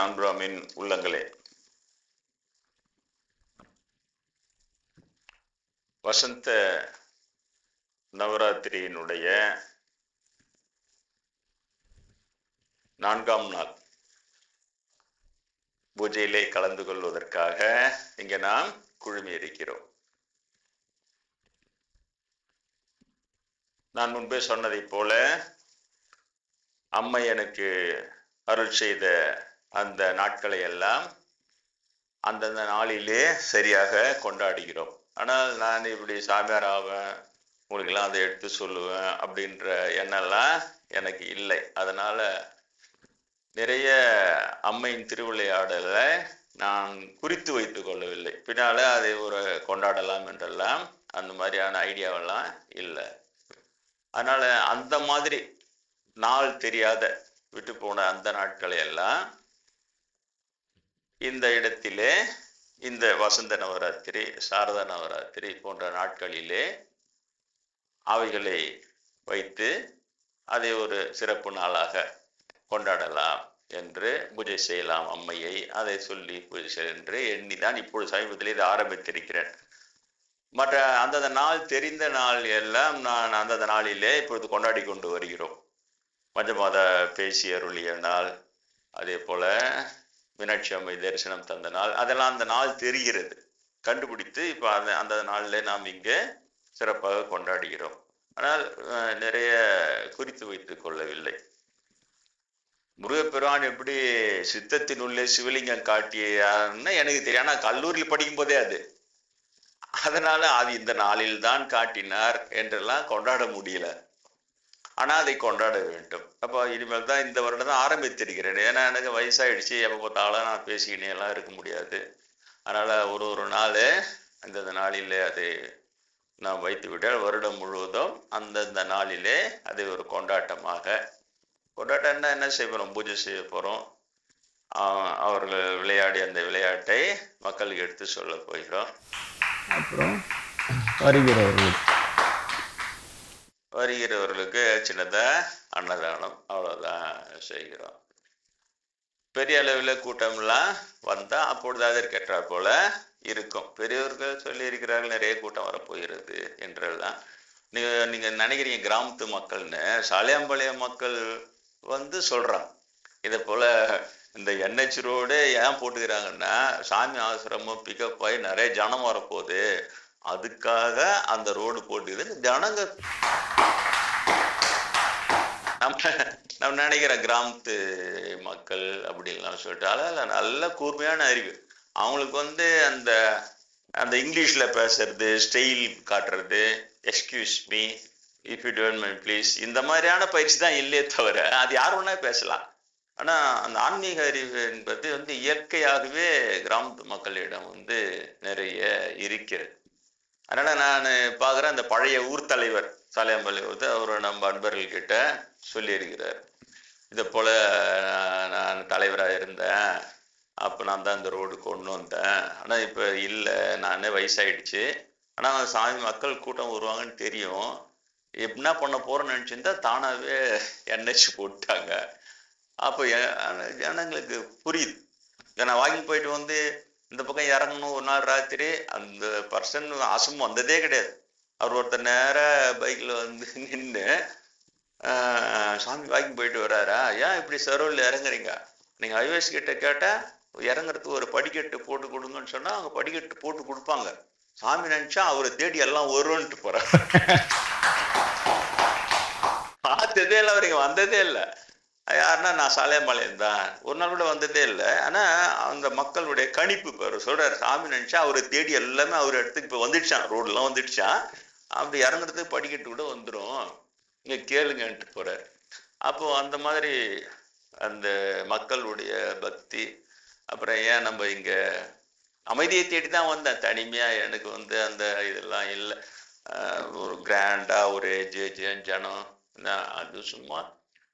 சான்பிராமின் உள்ளங்களே, வசந்த நவராத்திரியினுடைய 4ஆம் நாள் பூஜையிலே கலந்து கொள்வதற்காக இங்கே நாம் குழுமி இருக்கிறோம். நான் முன்பே சொன்னதை போல அம்மை எனக்கு அருள் செய்த அந்த நாட்களை எல்லாம் அந்தந்த நாளிலே சரியாக கொண்டாடுகிறோம். ஆனால் நான் இப்படி சாமியார் ஆவேன், உங்களுக்கெல்லாம் அதை எடுத்து சொல்லுவேன் அப்படின்ற எண்ணெல்லாம் எனக்கு இல்லை. அதனால நிறைய அம்மையின் திருவிளையாடலை நான் குறித்து வைத்து கொள்ளவில்லை. பின்னால அதை ஒரு கொண்டாடலாம் என்றெல்லாம் அந்த மாதிரியான ஐடியாவெல்லாம் இல்லை. அதனால அந்த மாதிரி நாள் தெரியாத விட்டு போன அந்த நாட்களை எல்லாம் இந்த இடத்திலே இந்த வசந்த நவராத்திரி, சாரதா நவராத்திரி போன்ற நாட்களிலே அவைகளை வைத்து அதை ஒரு சிறப்பு நாளாக கொண்டாடலாம் என்று பூஜை செய்யலாம் அம்மையை, அதை சொல்லி பூஜை செய்ய என்று எண்ணிதான் இப்பொழுது சமீபத்தில் இதை ஆரம்பித்திருக்கிறேன். மற்ற அந்தந்த நாள் தெரிந்த நாள் எல்லாம் நான் அந்தந்த நாளிலே இப்பொழுது கொண்டாடி கொண்டு வருகிறோம். பஞ்சமாத பேசி அருளிய நாள், அதே போல மீனாட்சி அம்மை தரிசனம் தந்த நாள், அதெல்லாம் அந்த நாள் தெரிகிறது, கண்டுபிடித்து இப்போ அந்த நாளில் நாம் இங்கே சிறப்பாக கொண்டாடுகிறோம். ஆனால் நிறைய குறித்து வைத்து கொள்ளவில்லை. முருகப்பெருமான் எப்படி சித்தத்தினுள்ளே சிவலிங்கம் காட்டியான்னு எனக்கு தெரியும். ஆனால் கல்லூரியில் படிக்கும் போதே அது, அதனால அது இந்த நாளில் தான் காட்டினார் என்றெல்லாம் கொண்டாட முடியல. ஆனால் அதை கொண்டாட வேண்டும். அப்போ இனிமேல் தான் இந்த வருடம் தான் ஆரம்பித்திருக்கிறேன். ஏன்னா எனக்கு வயசாகிடுச்சு, எப்போ பார்த்தாலும் நான் பேசிக்கினே எல்லாம் இருக்க முடியாது. அதனால் ஒரு நாள் அந்தந்த நாளிலே அதை நாம் வைத்து விட்டால் வருடம் முழுவதும் அந்தந்த நாளிலே அதை ஒரு கொண்டாட்டமாக, கொண்டாட்டம்னா என்ன செய்ய போகிறோம், பூஜை செய்ய போகிறோம். அவர்கள் விளையாடி அந்த விளையாட்டை மக்களுக்கு எடுத்து சொல்ல போகிறோம். அப்புறம் வருகிறவர்களுக்கு சின்னதாக அன்னதானம், அவ்வளோதான் செய்கிறோம். பெரிய அளவில் கூட்டம்லாம் வந்தால் அப்பொழுது அதற்கேற்றாற் போல இருக்கும். பெரியவர்கள் சொல்லி இருக்கிறார்கள் நிறைய கூட்டம் வரப்போகிறது என்றெல்லாம். நீங்கள் நினைக்கிறீங்க கிராமத்து மக்கள்னு, சாலியாம்பாளையம் மக்கள் வந்து சொல்கிறாங்க. இதை போல் இந்த NH ரோடு ஏன் போட்டுக்கிறாங்கன்னா, சாமி ஆசிரமம் பிக்கப் ஆகி நிறைய ஜனம் வரப்போகுது, அதுக்காக அந்த ரோடு போட்டுக்குது. ஜனங்க நம்ம நினைக்கிற கிராமத்து மக்கள் அப்படின்லாம் சொல்லிட்டு, அதில் நல்ல கூர்மையான அறிவு. அவங்களுக்கு வந்து அந்த அந்த இங்கிலீஷில் பேசுறது, ஸ்டைல் காட்டுறது, excuse me, if you don't mind please, இந்த மாதிரியான பயிற்சி தான் இல்லையே தவிர அது யார் வேணா பேசலாம். ஆனால் அந்த ஆன்மீக அறிவு என்பது வந்து இயற்கையாகவே கிராமத்து மக்களிடம் வந்து நிறைய இருக்கிறது. அதனால் நான் பார்க்குறேன், அந்த பழைய ஊர் தலைவர் சாலியாம்பாளையம் வந்து அவர் நம்ம அன்பர்கள்கிட்ட சொல்லியிருக்கிறார். இதை போல் நான் தலைவராக இருந்தேன், அப்போ நான் தான் இந்த ரோடு கொண்டு வந்தேன், ஆனால் இப்போ இல்லை, நான் வயசாகிடுச்சு, ஆனால் சாமி மக்கள் கூட்டம் வருவாங்கன்னு தெரியும், என்ன பண்ண போகிறேன்னு நினச்சிருந்தா தானாகவே NH போட்டாங்க. அப்போ ஜனங்களுக்கு புரியுது. நான் வாக்கிங் போயிட்டு வந்து இந்த பக்கம் இறங்கணும் ஒரு நாள் ராத்திரி, அந்த பர்சன் அசம் வந்ததே கிடையாது. அவர் ஒருத்தர் நேராக பைக்கில் வந்து நின்று, சாமி வாக்கிங் போயிட்டு வர்றாரா, ஏன் இப்படி சரோவில் இறங்குறீங்க, நீங்கள் ஹைவேஸ் கிட்ட கேட்டால் இறங்குறதுக்கு ஒரு படிக்கட்டு போட்டு கொடுங்கன்னு சொன்னால் அவங்க படிக்கட்டு போட்டு கொடுப்பாங்க. சாமி நினச்சா அவரை தேடி எல்லாம் வருவன்ட்டு போகிறார். பார்த்ததே இல்லை, அவருக்கு வந்ததே இல்லை. யாருன்னா நான் சாலியாம்பாளையம் தான், ஒரு நாள் கூட வந்ததே இல்லை. ஆனால் அந்த மக்களுடைய கணிப்பு பேர் சொல்கிறார், சாமி நினச்சா அவரை தேடி எல்லாமே அவர் இடத்துக்கு இப்போ வந்துடுச்சான், ரோடெலாம் வந்துடுச்சான், அப்படி இறங்குறதுக்கு படிக்கட்டு கூட வந்துடும், இங்கே கேளுங்கன்ட்டு போகிறார். அப்போது அந்த மாதிரி அந்த மக்களுடைய பக்தி. அப்புறம் ஏன் நம்ம இங்கே அமைதியை தேடி தான் வந்தேன், தனிமையாக எனக்கு வந்து அந்த இதெல்லாம் இல்லை. ஒரு கிராண்டாக ஒரு ஜனம், அது சும்மா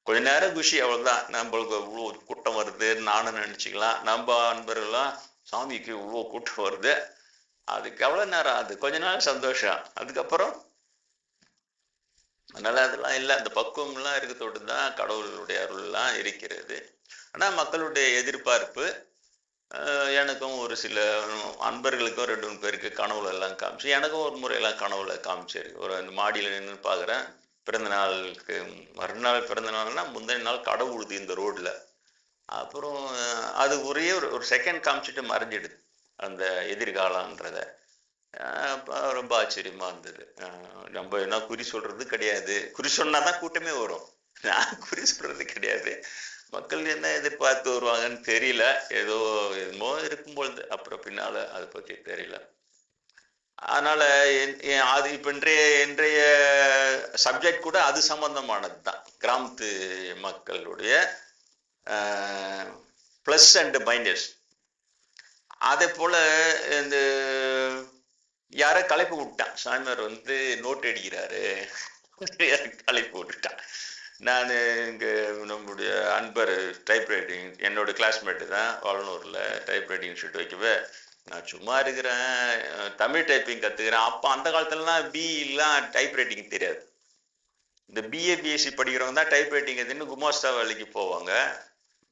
கொஞ்ச நேரம் குஷி, அவ்வளோதான். நம்மளுக்கு இவ்வளோ கூட்டம் வருது நானும் நினச்சிக்கலாம், நம்ம அன்பர்கள்லாம் சாமிக்கு இவ்வளோ கூட்டம் வருது, அதுக்கு எவ்வளோ நேரம், அது கொஞ்ச நேரம் சந்தோஷம், அதுக்கப்புறம் அதனால அதெல்லாம் இல்லை. அந்த பக்குவம்லாம் இருக்கிறதோடு தான் கடவுளுடைய அருள்லாம் இருக்கிறது. ஆனால் மக்களுடைய எதிர்பார்ப்பு எனக்கும் ஒரு சில அன்பர்களுக்கும் 2-3 பேருக்கு கனவுல எல்லாம் காமிச்சு, எனக்கும் ஒரு முறையெல்லாம் கனவுல காமிச்சிருக்கு. ஒரு அந்த மாடியில் நின்று பார்க்குறேன், பிறந்த நாளுக்கு மறுநாள் பிறந்த நாள்னா முந்தின நாள் கடை உழுது இந்த ரோட்ல. அப்புறம் அது ஒரே ஒரு செகண்ட் காமிச்சிட்டு மறைஞ்சிடுது அந்த எதிர்காலன்றத. ரொம்ப ஆச்சரியமா இருந்தது. நம்ம என்ன குறி சொல்றது கிடையாது, குறி சொன்னாதான் கூட்டமே வரும். நான் குறி சொல்றது கிடையாது. மக்கள் என்ன எதிர்பார்த்து வருவாங்கன்னு தெரியல. ஏதோ என்னமோ இருக்கும்பொழுது அப்புறம் பின்னால அதை பற்றி தெரியல. அதனால அது இப்ப இன்றைய சப்ஜெக்ட் கூட அது சம்பந்தமானது தான். கிராமத்து மக்களுடைய பிளஸ் அண்ட் மைனஸ். அதே போல இந்த யார கலைப்பு விட்டான், சாமியார் வந்து நோட் அடிக்கிறாரு, கலைப்பு விட்டுட்டான். நான் இங்கே நம்முடைய அன்பர் டைப்ரைட்டிங் என்னோட கிளாஸ்மேட்டு தான் வளனூரில் டைப்ரைட்டிங் இன்ஸ்டியூட் வைக்கவே, நான் சும்மா இருக்கிறேன், தமிழ் டைப்பிங் கற்றுக்கிறேன். அப்போ அந்த காலத்துலலாம் பிஇலாம் டைப்ரைட்டிங் தெரியாது. இந்த பிஏ பிஎஸ்சி படிக்கிறவங்க தான் டைப்ரைட்டிங் எதுன்னு குமாஸ்தா வேலைக்கு போவாங்க.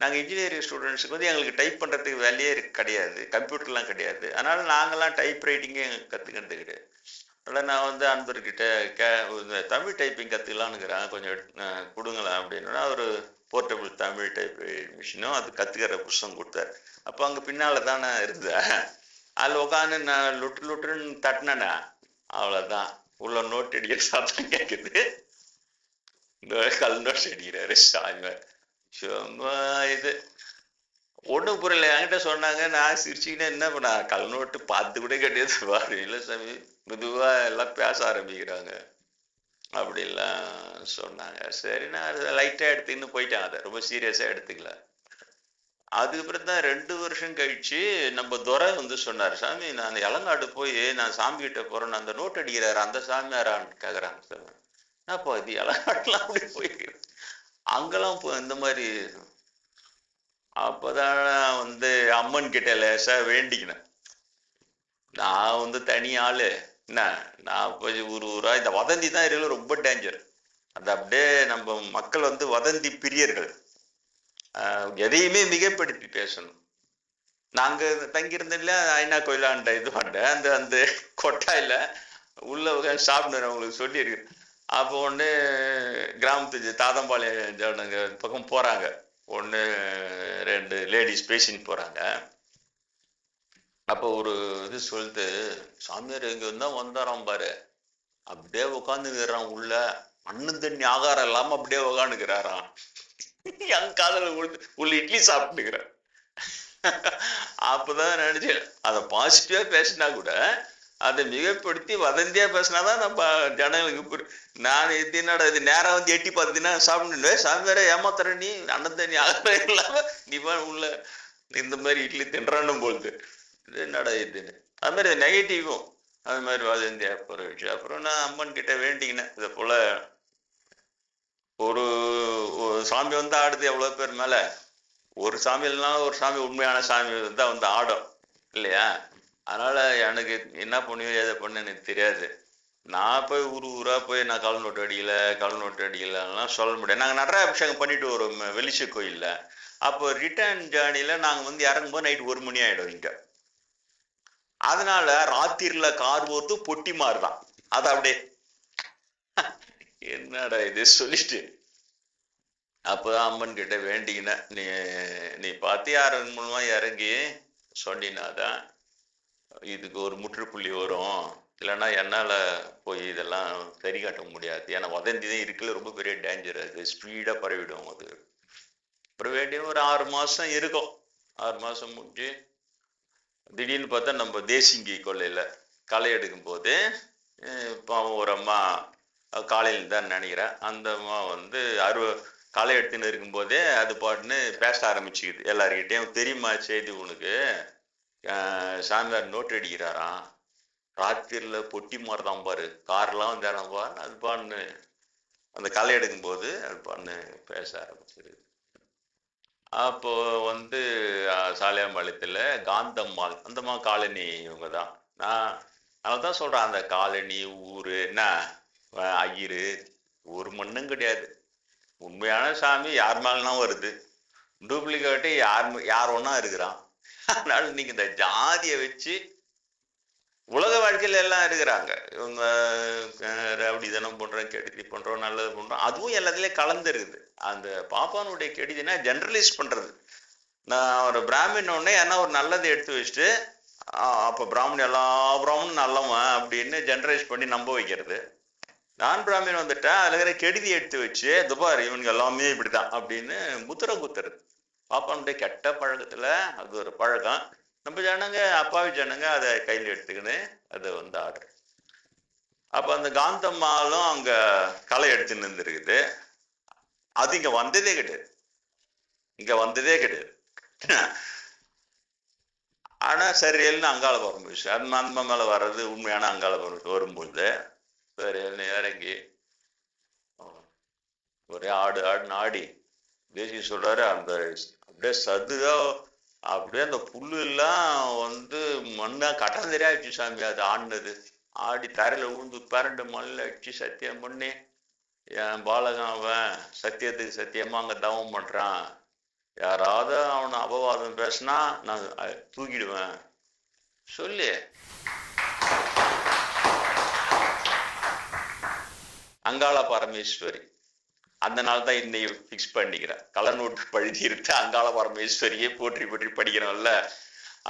நாங்கள் இன்ஜினியரிங் ஸ்டூடெண்ட்ஸுக்கு வந்து எங்களுக்கு டைப் பண்ணுறதுக்கு வேலையே கிடையாது, கம்ப்யூட்டர்லாம் கிடையாது. அதனால நாங்கள்லாம் டைப்ரைட்டிங்கே கற்றுக்கிறது கிடையாது. அதனால் நான் வந்து அன்பர்கிட்ட தமிழ் டைப்பிங் கற்றுக்கலான்னுக்கிறேன், கொஞ்சம் கொடுங்களேன் அப்படின்னா ஒரு போர்ட்டபிள் தமிழ் டைப் மிஷினும் அது கற்றுக்கிற புஸ்தகம் கொடுத்தாரு. அப்போ அங்கே பின்னால் தான் நான் இருந்தேன். அதில் உட்காந்து நான் லுட்டுன்னு தட்டினேண்ணா, அவ்வளோதான், உள்ள நோட் அடிக்கிற சத்தம் கேட்குது. இந்த கல் நோட் அடிக்கிறாரு சாமியார். சும்மா இது ஒன்றும் புரியல. என்கிட்ட சொன்னாங்க, நான் சிரிச்சுக்கிட்டே என்ன பண்ண, கல் நோட்டு பார்த்து கூட கிடையாது பாரு. இல்லை சாமி, மெதுவாக எல்லாம் பேச ஆரம்பிக்கிறாங்க அப்படிலாம் சொன்னாங்க. சரி, நான் அதை லைட்டாக எடுத்துக்கின்னு போயிட்டேன், அதை ரொம்ப சீரியஸாக எடுத்துக்கல. அதுக்கப்புறம் தான் 2 வருஷம் கழிச்சு நம்ம துரை வந்து சொன்னார், சாமி நான் இளங்காடு போய் நான் சாமி கிட்ட போகிறேன்னு அந்த நோட் அடிக்கிறாரு, அந்த சாமியாரான்னு கேட்குறாங்க. சார் அப்போ இது இளங்காடுலாம் அப்படி போயிருக்கிறேன், அங்கெல்லாம் இந்த மாதிரி. அப்போதான் வந்து அம்மன் கிட்ட லேசா வேண்டிக்கினேன். நான் வந்து தனி ஆளு என்ன, நான் போய் ஊரா இந்த வதந்தி தான் இருக்கு ரொம்ப டேஞ்சர். அது அப்படியே நம்ம மக்கள் வந்து வதந்தி பிரியர்கள், எதையுமே மிகைப்படுத்தி பேசணும். நாங்க தங்கியிருந்தோம்ல ஐநா கோயிலாண்ட இது பண்ண அந்த அந்த கொட்டாயில உள்ள சாப்பிடுற உங்களுக்கு சொல்லியிருக்கு. அப்போ ஒன்று கிராமத்து தாதம்பாளையம் பக்கம் போறாங்க, 1-2 லேடிஸ் பேசின்னு போறாங்க. அப்போ ஒரு இது சொல்லிட்டு, சாமியார் இங்க இருந்தா வந்தாராம் பாரு, அப்படியே உட்காந்துக்கிறான் உள்ள, அண்ணன் தண்ணி ஆகாரம் இல்லாம அப்படியே உட்காந்துக்கிறாராம். என் காதல உள்ள இட்லி சாப்பிட்டுக்கிறேன். அப்பதான் நினைச்சேன், அதை பாசிட்டிவா பேசினா கூட அதை மிகப்படுத்தி வதந்தியா பேசினாதான் நம்ம ஜனங்களுக்கு. நான் இது என்னடா இது, நேரம் வந்து எட்டி பார்த்தீங்கன்னா சாப்பிட்டு, சாமியார ஏமாத்துற நீ, அண்ணன் தண்ணி ஆகாரம் இல்லாம நீ உள்ள இந்த மாதிரி இட்லி தின்றானும் போது இது என்னடா இதுன்னு. அது மாதிரி நெகட்டிவும் அது மாதிரி வதந்தியா போயிடுச்சு. அப்புறம் நான் அம்மன் கிட்ட வேண்டிக்கினேன், இதை போல ஒரு சாமி வந்து ஆடுது எவ்வளவு பேர் மேல, ஒரு சாமி இல்லைனா ஒரு சாமி உண்மையான சாமி தான் வந்து ஆடும் இல்லையா. அதனால எனக்கு என்ன பண்ணுவோம் எதை பண்ணு எனக்கு தெரியாது. நான் போய் ஊரா போய் நான் கல் நோட்டு அடிக்கலாம் சொல்ல முடியாது. நாங்கள் நிறைய அபிஷேகம் பண்ணிட்டு வரோம் வெளிச்ச கோயில்ல. அப்போ ரிட்டர்ன் ஜேர்னில நாங்க வந்து இறங்கும்போது நைட் 1 மணி ஆயிடும் இங்க. அதனால ராத்திரில கார் ஓர்த்து பொட்டி மாறுதான். அது அப்படியே என்னடா இது சொல்லிட்டு அப்பதான் அம்மன் கிட்ட வேண்டிக்கின, நீ பார்த்து யாரன் மூலமா இறங்கி சொன்னினாதான் இதுக்கு ஒரு முற்றுப்புள்ளி வரும், இல்லைன்னா என்னால போய் இதெல்லாம் சரி காட்ட முடியாது. ஏன்னா வதந்தி தான் இருக்குல்ல, ரொம்ப பெரிய டேஞ்சர், அது ஸ்பீடா பரவிடும். அது அப்புறம் வேண்டிய ஒரு 6 மாசம் இருக்கும். 6 மாசம் முடிஞ்சு திடீர்னு பார்த்தா நம்ம தேசிங்கி கொள்ளையில களை எடுக்கும் போது பாவம் ஒரு அம்மா, காலையில் தான் நினைக்கிறேன், அந்த அம்மா வந்து களை எடுத்துன்னு இருக்கும்போதே அது பாட்டுன்னு பேச ஆரம்பிச்சுக்குது எல்லாருக்கிட்டையும். தெரியுமா செய்தி உனக்கு, சாமியார் நோட்டு அடிக்கிறாராம், ராத்திரில பொட்டி மாறுதான் பாரு, கார்லாம் வந்து பாரு, அது பான்னு அந்த களை எடுக்கும் போது அது பான்னு பேச ஆரம்பிச்சிருக்கு. அப்போ வந்து சாலியாம்பாளையத்துல காந்தம்மாள், அந்தம்மா காலனி இவங்க தான். நான் தான் சொல்றேன், அந்த காலனி ஊரு என்ன ஐயரு ஒரு மண்ணும் கிடையாது. உண்மையான சாமி யார் மேலாம் வருது, டூப்ளிகேட்டு யார் ஒன்னா இருக்கிறான். அதனால நீங்க இந்த ஜாதியை வச்சு உலக வாழ்க்கையில எல்லாம் இருக்கிறாங்க. இவங்க ரவுடிதனம் பண்றோம், கெடுதி பண்றோம், நல்லது பண்றோம், அதுவும் எல்லாத்துலயும் கலந்து இருக்குது. அந்த பாப்பானுடைய கெடுதினா ஜெனரலைஸ் பண்றது. நான் ஒரு பிராமின் ஒன்னே ஏன்னா ஒரு நல்லதை எடுத்து வச்சுட்டு அப்ப பிராமணன் எல்லா பிராமணும் நல்லவன் அப்படின்னு ஜெனரலைஸ் பண்ணி நம்ப வைக்கிறது. நான் பிராமின் வந்துட்டா அதுல இருக்கிற கெடுதி எடுத்து வச்சு துபார் இவனுக்கு எல்லாமே இப்படிதான் அப்படின்னு முத்திர குத்துறது. பாப்பானுடைய கெட்ட பழக்கத்துல அது ஒரு பழக்கம். நம்ம ஜனங்க அப்பாவி ஜனங்க அதை கையில் எடுத்துக்கின்னு அதை ஆடுற. அப்ப அந்த காந்தம்மாலும் அங்க களை எடுத்துன்னு இருந்திருக்குது. அது இங்க வந்ததே கிடையாது. ஆனா சரியில்னு அங்காள பரமேஸ்வரி அது அந்த மேல வர்றது உண்மையான அங்காள பரமேஸ்வரி வரும்பொழுது சரியில்னு இறங்கி ஒரே ஆடுன்னு ஆடி தேசிய சொல்றாரு. அந்த அப்படியே சதுதா அப்படியே அந்த புல்லு எல்லாம் மண்ணா கட்டம் தெரியாச்சு சாமி. அது ஆடினது ஆடி தரையில விழுந்து பரண்டு மண்ணில் அடிச்சு சத்தியம் பண்ணி என் பாலகன் அவன் சத்தியத்துக்கு சத்தியமா அங்க தவம் பண்றான், யாராவது அவனை அபவாதம் பேசினா நான் தூக்கிடுவேன் சொல்லி அங்காள பரமேஸ்வரி. அந்த நாள் தான் இன்னைக்கு பிக்ஸ் பண்ணிக்கிறேன். கலநோட்டு பழுதி இருக்கு அங்காள பரமேஸ்வரியே போற்றி போற்றி படிக்கிறோம்ல,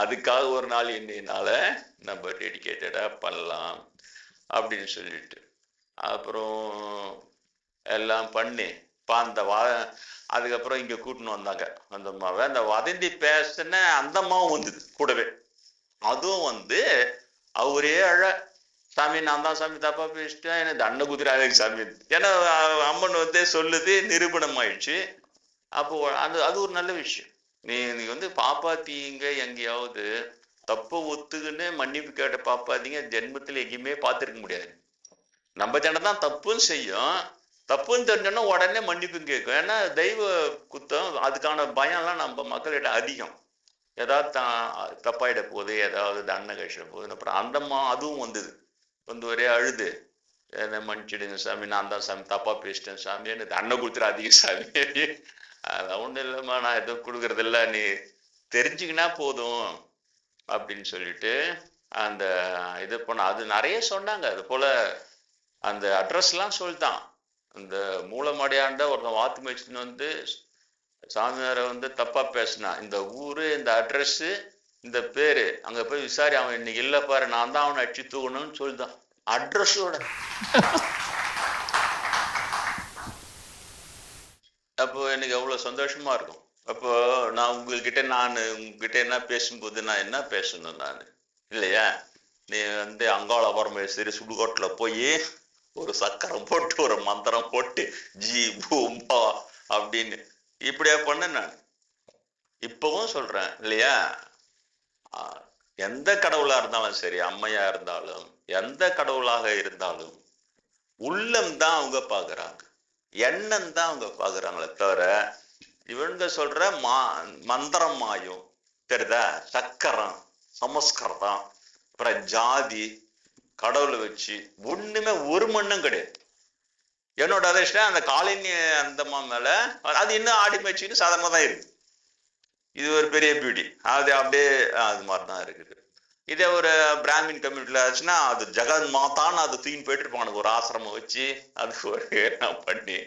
அதுக்காக ஒரு நாள் இன்னைனால நம்ம டெடிகேட்டடா பண்ணலாம் அப்படின்னு சொல்லிட்டு அப்புறம் எல்லாம் பண்ணி அந்த அதுக்கப்புறம் இங்க கூட்டின்னு வந்தாங்க அந்த அம்மாவை. அந்த வதந்தி பேசின அந்த அம்மாவும் வந்தது கூடவே. அதுவும் அவரே சாமி நான் தான் சாமி தப்பா பேசிட்டேன் என்ன தண்டை குதிராத சாமி. ஏன்னா அம்மன் சொல்லுது, நிரூபணம் ஆயிடுச்சு. அப்போ அது ஒரு நல்ல விஷயம். நீ பாப்பாத்தீங்க எங்கேயாவது தப்ப ஒத்துக்குன்னு மன்னிப்பு கேட்ட பாப்பாத்தீங்க ஜென்மத்துல எங்கேயுமே பார்த்துருக்க முடியாது. நம்ம ஜனம் தான் தப்புன்னு செய்யும், தப்புன்னு தெரிஞ்சோன்னா உடனே மன்னிப்பு கேட்கும். ஏன்னா தெய்வ குத்தம் அதுக்கான பயம்லாம் நம்ம மக்களிட அதிகம். ஏதாவது தப்பாயிட போகுது, ஏதாவது தண்டனை கழிச்சிட போகுது. அப்புறம் அந்தம்மா அதுவும் ஒரே அழுது என்ன மன்னிச்சிடுங்க சாமி, நான் தான் சாமி தப்பா பேசிட்டேன் சாமி, எனக்கு தண்டனை கொடுத்துடாதீங்க சாமி. அதான் ஒன்றும் இல்லைம்மா, நான் எதுவும் கொடுக்கறது இல்லை, நீ தெரிஞ்சுக்கினா போதும் அப்படின்னு சொல்லிட்டு அந்த இது பண்ண. அது நிறைய சொன்னாங்க. அது போல அந்த அட்ரஸ்லாம் சொல்லிட்டான். அந்த மூலமடையாண்ட ஒருத்தன் வாத்து மேய்ச்சின்னு சாமியாரை தப்பா பேசினா, இந்த ஊரு இந்த அட்ரஸ் இந்த பேரு அங்க போய் விசாரி, அவன் இன்னைக்கு இல்ல பாரு, நான் தான் அவனை அடிச்சு தூக்கணும்னு சொல்லிதான் அட்ரஸோட. அப்போ எனக்கு எவ்வளவு சந்தோஷமா இருக்கும். அப்போ நான் உங்ககிட்ட என்ன பேசும்போது நான் என்ன பேசணும் நான் இல்லையா? நீ அங்காள பரமேஸ்வரி சுடுகாட்டுல போய் ஒரு சக்கரம் போட்டு ஒரு மந்திரம் போட்டு ஜி பூம்பா அப்படின்னு இப்படியா பண்ண. நான் இப்பவும் சொல்றேன் இல்லையா, எந்த கடவுளா இருந்தாலும் சரி, அம்மையா இருந்தாலும் எந்த கடவுளாக இருந்தாலும் உள்ளம் தான் அவங்க பாக்குறாங்க, எண்ணம் தான் அவங்க பாக்குறாங்களே தவிர இவங்க சொல்ற மந்திரம் மாயும் தெரியுதா, சக்கரம் சமஸ்கிருதம் அப்புறம் ஜாதி கடவுளை வச்சு ஒண்ணுமே ஒரு மண்ணும் கிடையாது. என்னோட அதிர்ஷ்டம் அந்த காலினி அந்தம்மா மேல அது இன்னும் ஆடி மேய்ச்சின்னு சாதாரணமா தான் இருக்கு. இது ஒரு பெரிய பியூட்டி. அது அப்படியே அது மாதிரிதான் இருக்குது. இதே ஒரு பிராமின் கம்யூனிட்டில ஆச்சுன்னா அது ஜெகன் மாதான்னு அது தூக்கின்னு போயிட்டு இருப்பாங்க ஒரு ஆசிரமம் வச்சு அது ஒரு பண்ணி.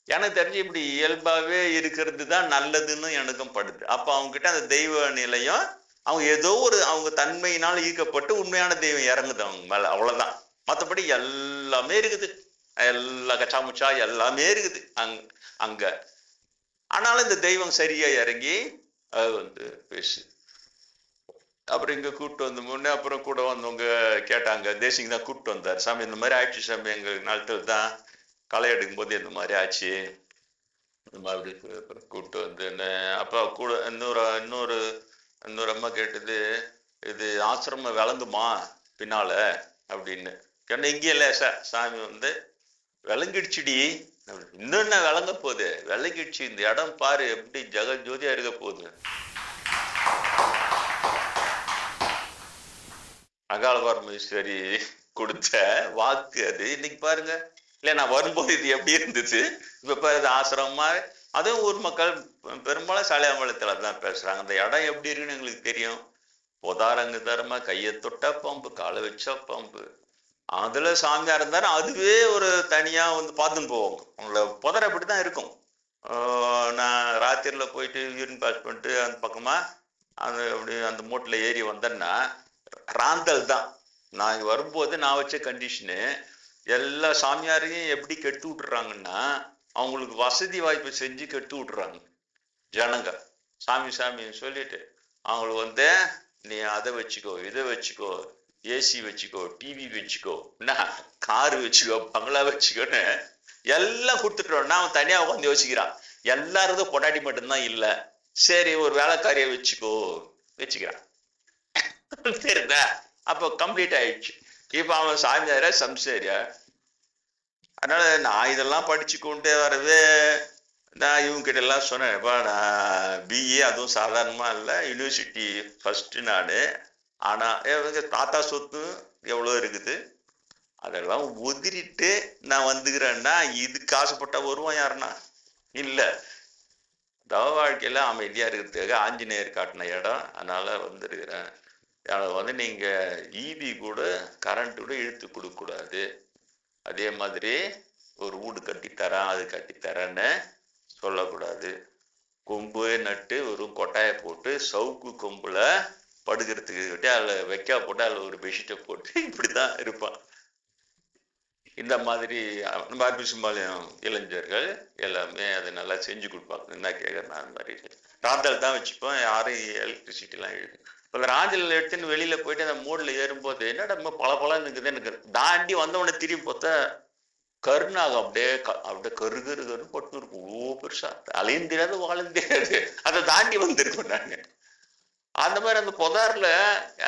எனக்கு தெரிஞ்சு இப்படி இயல்பாவே இருக்கிறது தான் நல்லதுன்னு எனக்கும் படுது. அப்ப அவங்க கிட்ட அந்த தெய்வ நிலையம் அவங்க ஏதோ ஒரு அவங்க தன்மையினால் ஈர்க்கப்பட்டு உண்மையான தெய்வம் இறங்குது அவங்க மேல, அவ்வளவுதான். மற்றபடி எல்லாமே இருக்குது, எல்லா கச்சாமுச்சா எல்லாமே இருக்குது அங்க. ஆனாலும் இந்த தெய்வம் சரியா இறங்கி அது பேசு. அப்புறம் இங்க கூப்பிட்டு முன்னே அப்புறம் கூட வந்தவங்க கேட்டாங்க, தேசிங் தான் கூப்பிட்டு வந்தார், சாமி இந்த மாதிரி ஆயிடுச்சு சாமி, எங்க நாளத்தில் தான் களை எடுக்கும் போது இந்த மாதிரி ஆச்சு, இந்த மாதிரி கூப்பிட்டு என்ன. அப்ப கூட இன்னொரு அம்மா கேட்டது, இது ஆசிரமம் விளங்குமா பின்னால அப்படின்னு. ஏன்னா இங்கே இல்லை சாமி விளங்கிடுச்சுடி, இன்னும் என்ன விளங்க போகுது, விளங்கிடுச்சு, இந்த இடம் பாரு எப்படி ஜெகன் ஜோதியா இருக்க போகுது. அங்காள பரமேஸ்வரி கொடுத்த வாக்கு அது. இன்னைக்கு பாருங்க, இல்ல நான் வரும்போது இது எப்படி இருந்துச்சு, இப்ப பாரு ஆசிரமமா அதுவும் ஊர் மக்கள் பெரும்பாலும் சாலியாம்பாளையத்தில் தான் பேசுறாங்க. அந்த இடம் எப்படி இருக்குன்னு எங்களுக்கு தெரியும். பொதாரங்கு தரமா, கையை தொட்டா பாம்பு, காலை வச்சா பாம்பு. அதுல சாமியா இருந்தாரு, அதுவே ஒரு தனியா வந்து பார்த்துன்னு போவாங்க. உங்களை புதர் அப்படித்தான் இருக்கும். நான் ராத்திரில போயிட்டு யூரின் பாஸ் பண்ணிட்டு அந்த பக்கமா அந்த அப்படி அந்த மூட்டில் ஏறி வந்தேன்னா ராந்தல் தான். நான் இங்கே வரும்போது நான் வச்ச கண்டிஷனு, எல்லா சாமியாரையும் எப்படி கெட்டு விட்டுறாங்கன்னா, அவங்களுக்கு வசதி வாய்ப்பு செஞ்சு கெட்டு விட்டுறாங்க ஜனங்க. சாமி சாமின்னு சொல்லிட்டு அவங்களுக்கு வந்து நீ அதை வச்சுக்கோ, இதை வச்சுக்கோ, ஏசி வச்சுக்கோ, டிவி வச்சுக்கோ, என்ன காரு வச்சுக்கோ, பங்களா வச்சுக்கோன்னு எல்லாம் கொடுத்துட்டோம்னா அவன் தனியா உட்காந்து யோசிக்கிறான். எல்லாருக்கும் பொண்டாட்டி மட்டும்தான் இல்ல, சரி ஒரு வேலைக்காரியை வச்சுக்கிறான். சரிதா, அப்போ கம்ப்ளீட் ஆயிடுச்சு. இப்ப அவன் சாமியார சம்சாரியா. அதனால நான் இதெல்லாம் படிச்சு கொண்டே வரவே நான் இவங்க கிட்ட எல்லாம் சொன்னேன்ப்பா, நான் பிஏ அதுவும் சாதாரணமா இல்லை, யூனிவர்சிட்டி ஃபர்ஸ்ட் நானு. ஆனா தாத்தா சொத்து எவ்வளோ இருக்குது, அதெல்லாம் உதிரிட்டு நான் வந்துக்கிறேன்னா இதுக்கு ஆசைப்பட்டா வருவான் யாருன்னா? இல்ல. தவ வாழ்க்கையில அமைதியா இருக்கிறதுக்காக ஆஞ்சநேயர் காட்டின இடம், அதனால வந்துருக்கிறேன். வந்து நீங்க ஈபி கூட கரண்ட் கூட இழுத்து கொடுக்க கூடாது. அதே மாதிரி ஒரு வீடு கட்டித்தரேன் அது கட்டித்தரேன்னு சொல்லக்கூடாது. கொம்பு நட்டு ஒரு கொட்டாயை போட்டு சவுக்கு கொம்புல படுக்கிறதுக்கு கிட்டே அதில் வைக்கா போட்டு அதில் ஒரு பெட்ஷீட்டை போட்டு இப்படிதான் இருப்பான். இந்த மாதிரி பாரதிசும்பாளையம் இளைஞர்கள் எல்லாமே அதை நல்லா செஞ்சு கொடுப்பாங்க. என்ன கேட்கறேன், அந்த மாதிரி ராந்தல் தான் வச்சுப்போம், யாரும் எலக்ட்ரிசிட்டிலாம் இழுக்கு. இப்போ ராந்தல் எடுத்துன்னு வெளியில போயிட்டு அந்த மூடில் ஏறும்போது என்னடா பல இருக்குது. எனக்கு தாண்டி வந்தவொடனே திரும்பி பார்த்தா கருணாக அப்படியே கரு பட்டு இருக்கும். ஓ பெருசா, அலையும் தெரியாது வாழும் தெரியாது, அதை தாண்டி வந்திருக்கேன் நாங்க. அந்த மாதிரி அந்த புதார்ல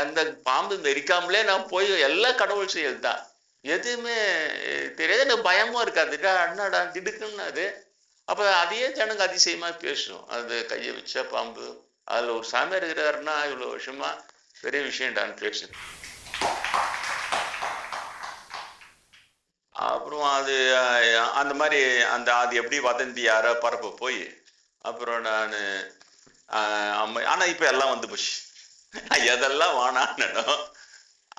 அந்த பாம்பு மெரிக்காமலே நான் போய் எல்லா கடவுள் செயல் தான், எதுவுமே தெரியாது. எனக்கு பயமும் இருக்காதுடா, அண்ணாடா திடுக்குன்னு அது. அப்ப அதையே ஜனங்க அதிசயமா பேசும். அது கையை வச்சா பாம்பு, அதுல ஒரு சாமியார் இருக்கிறாருன்னா இவ்வளவு வருஷமா பெரிய விஷயம்டான்னு பேசு. அப்புறம் அது அந்த மாதிரி அது எப்படி வதந்தி யாரோ பரப்ப போய் அப்புறம் நான் ஆனா இப்ப எல்லாம் வந்து போச்சு. எதெல்லாம் வானானோ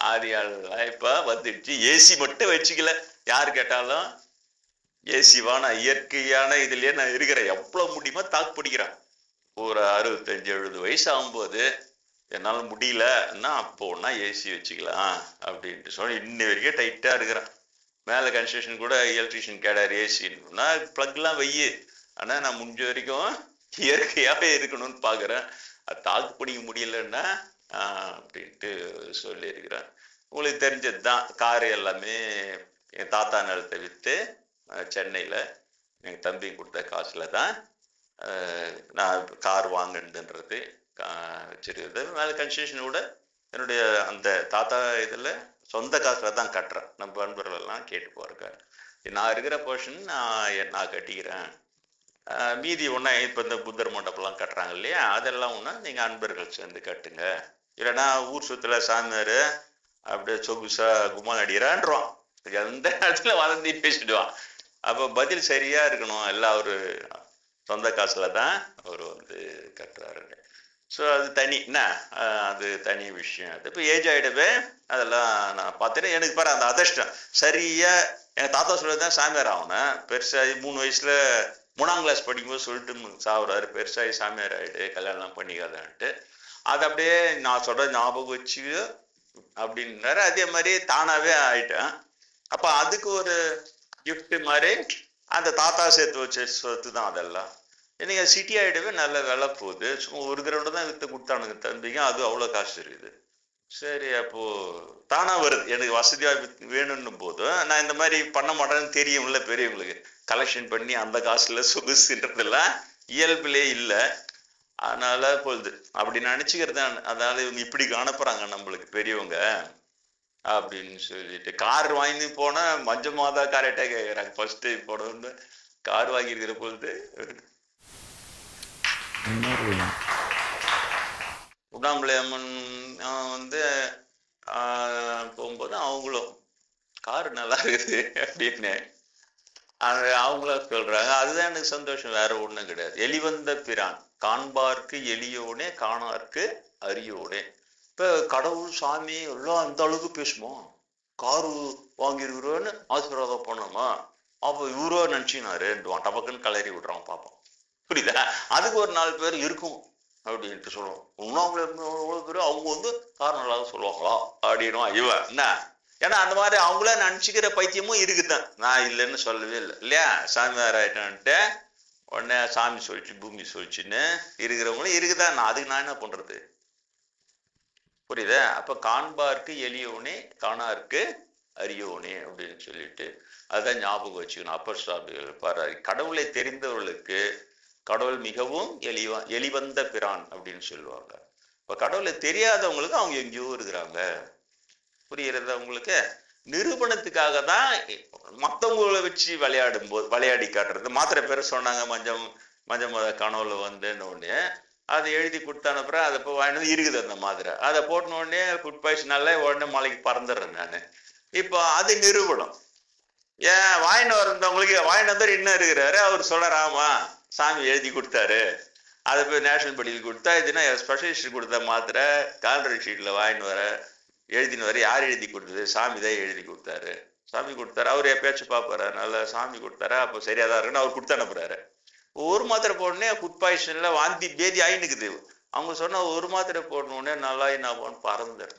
ஆதியாலாம் இப்ப வந்துடுச்சு. ஏசி மட்டும் வச்சுக்கல, யாரு கேட்டாலும் ஏசி வானா, இயற்கையான இதுலயே நான் இருக்கிறேன், எவ்வளவு முடியுமோ தாக்கு பிடிக்கிறேன். ஒரு 65-70 வயசு ஆகும்போது என்னால முடியலன்னா அப்போன்னா ஏசி வச்சுக்கலாம் அப்படின்ட்டு சொல்லி இன்ன வரைக்கும் டைட்டா இருக்கிறேன். மேல கன்ஸ்ட்ரக்ஷன் கூட எலக்ட்ரிஷியன் கேடார் ஏசின்னா பிளக்லாம் வையு, ஆனா நான் முடிஞ்ச வரைக்கும் இயற்கையாவே இருக்கணும்னு பாக்குறேன். அது தாக்கு பிடிக்க முடியலன்னா அப்படின்ட்டு சொல்லி இருக்கிறேன். உங்களுக்கு தெரிஞ்சதுதான், காரு எல்லாமே என் தாத்தா நிலத்தை விற்று சென்னையில எங்க தம்பி கொடுத்த காசுல தான் நான் கார் வாங்கினதுன்றது வச்சிருக்கிறது. மேல கன்ஸ்ட்ரக்ஷன் கூட என்னுடைய அந்த தாத்தா இதுல சொந்த காசுல தான் கட்டுறேன். நம்ம அன்பர்கள் எல்லாம் கேட்டு போறேன், நான் இருக்கிற போர்ஷன் நான் கட்டிக்கிறேன், மீதி ஒன்னா இப்ப இந்த புத்தர் மண்டபம்லாம் கட்டுறாங்க இல்லையா, அதெல்லாம் ஒன்னா நீங்க அன்பர்கள் சேர்ந்து கட்டுங்க. இல்லைன்னா ஊர் சுத்துல சாமியாரு அப்படியே சொகுசா கும்மால் அடிக்கிறான்றான், எந்த இடத்துல வளர்ந்து பேசிடுவான். அப்ப பதில் சரியா இருக்கணும், எல்லாம் ஒரு சொந்த காசுல தான் அவர் வந்து கட்டுறாரு. ஸோ அது தனி என்ன, அது தனி விஷயம். அது இப்போ ஏஜ் ஆகிடவே அதெல்லாம் நான் பார்த்துட்டு எனக்கு பாரு அந்த அதிர்ஷ்டம் சரியா எங்கள் தாத்தா சொல்லிதான் சாமியார் ஆகணும். பெருசாகி 3 வயசுல 3ஆம் கிளாஸ் படிக்கும்போது சொல்லிட்டு சாவுறாரு, பெருசாகி சாமியார் ஆகிடு கல்யாணம் பண்ணிக்காதான்ட்டு. அது அப்படியே நான் சொல்ற ஞாபகம் வச்சு அப்படின்றாரு. அதே மாதிரி தானாவே ஆயிட்டேன். அப்போ அதுக்கு ஒரு கிஃப்ட் மாதிரி அந்த தாத்தா சேர்த்து வச்ச சொத்து தான் அதெல்லாம். எனக்கு சிட்டி ஆகிடவே நல்ல விலை போகுது. சும்மா ஒரு கிரவுண்டு தான் விற்று கொடுத்தானுங்க தம்பிங்க, அது அவ்வளோ காசு இருக்குது. சரி அப்போ தானா வருது, எனக்கு வசதியா வேணும்னும் போதும் நான் இந்த மாதிரி பண்ண மாட்டேன்னு தெரியும்ல பெரியவங்களுக்கு. கலெக்ஷன் பண்ணி அந்த காசுல சொகுசுன்றதெல்லாம் இயல்பிலே இல்லை. அதனால பொழுது அப்படி நினைச்சுக்கிறது. அதனால இவங்க இப்படி காணப்படுறாங்க நம்மளுக்கு பெரியவங்க அப்படின்னு சொல்லிட்டு. கார் வாங்கி போனா மஞ்ச மாதா காரேட்டா கேட்குறாங்க. ஃபர்ஸ்ட் போன கார் வாங்கியிருக்கிற பொழுது உண்ணாமலை அம்மன் வந்து போகும்போது அவங்களும் கார் நல்லா இருக்குது அப்படின்னு அவங்கள சொல்றாங்க. அதுதான் எனக்கு சந்தோஷம், வேற ஒண்ணும் கிடையாது. எலிவந்த பிரான் காண்பார்க்கு எளியோனே காணார்க்கு அரியோனே. இப்ப கடவுள் சாமி எல்லாம் அந்த அளவுக்கு பேசுமா? காரு வாங்கிருக்கிறோன்னு ஆசீர்வாதம் பண்ணோமா? அப்ப இவரோ நினைச்சினாரு டபக்குன்னு கலரி விடுறான் பாப்போம். புரியுதா? அதுக்கு ஒரு 4 பேர் இருக்கும் அப்படின்ட்டு சொல்லுவோம். இன்னும் எவ்வளவு பேர் அவங்க வந்து காரணம் இல்லாத சொல்லுவாங்களா அப்படின்னும் இவன் என்ன. ஏன்னா அந்த மாதிரி அவங்கள நினைச்சுக்கிற பைத்தியமும் இருக்குதான். நான் இல்லைன்னு சொல்லவே இல்லை இல்லையா? சாமியார் ஆயிட்டான்ட்டு உடனே சாமி சொல்லிச்சு பூமி சொல்லிச்சுன்னு இருக்கிறவங்களும் இருக்குதான். அதுக்கு நான் என்ன பண்றது? புரியுதா? அப்ப காண்பார்க்கு எளியோனே காணார்க்கு அரியோனே அப்படின்னு சொல்லிட்டு அதான் ஞாபகம் வச்சுக்கணும். அப்பர் சுவாமிகள் பாரு, கடவுளை தெரிந்தவர்களுக்கு கடவுள் மிகவும் எளிவந்த பிரான் அப்படின்னு சொல்லுவாங்க. இப்ப கடவுளை தெரியாதவங்களுக்கு அவங்க எங்கேயோ இருக்கிறாங்க. புரியுறது உங்களுக்கு? நிரூபணத்துக்காக தான் மற்றவங்களை வச்சு விளையாடி காட்டுறது. மாத்திரை பேர் சொன்னாங்க மஞ்சள் கனவுல வந்துன்னு உடனே அதை எழுதி கொடுத்தான அப்புறம் அதை போய் வாங்கினது இருக்குது அந்த மாத்திரை. அதை போட்டின உடனே ஃபுட் பாய்சனால உடனே மலைக்கு பறந்துடுறேன் நான். இப்போ அது நிரூபணம். ஏன் வாங்கிட்டு வரவங்களுக்கு வாங்கிட்டு வந்தார் இன்னும் இருக்கிறாரு, அவர் சொல்றாமா சாமி எழுதி கொடுத்தாரு, அதை போய் நேஷனல் படியில் கொடுத்தா இதுனா ஸ்பெஷலிஸ்ட் கொடுத்த மாத்திரை கால்டரி ஷீட்ல வாங்கிட்டு வர எழுதினு வர. யார் எழுதி கொடுத்தது? சாமி தான் எழுதி கொடுத்தாரு. சாமி கொடுத்தாரு. அவர் எப்பயாச்சும் பார்ப்பாரு, நல்லா சாமி கொடுத்தாரா அப்போ சரியாதான் இருக்குன்னு அவர் கொடுத்து அனுப்புறாரு. ஒரு மாத்திரை போடனே ஃபுட் பாய்சன்ல வாந்தி பேதி ஆயினுக்குது. அவங்க சொன்னா ஒரு மாத்திரை போடணுன்னே நல்லா என்ன பறந்துரு.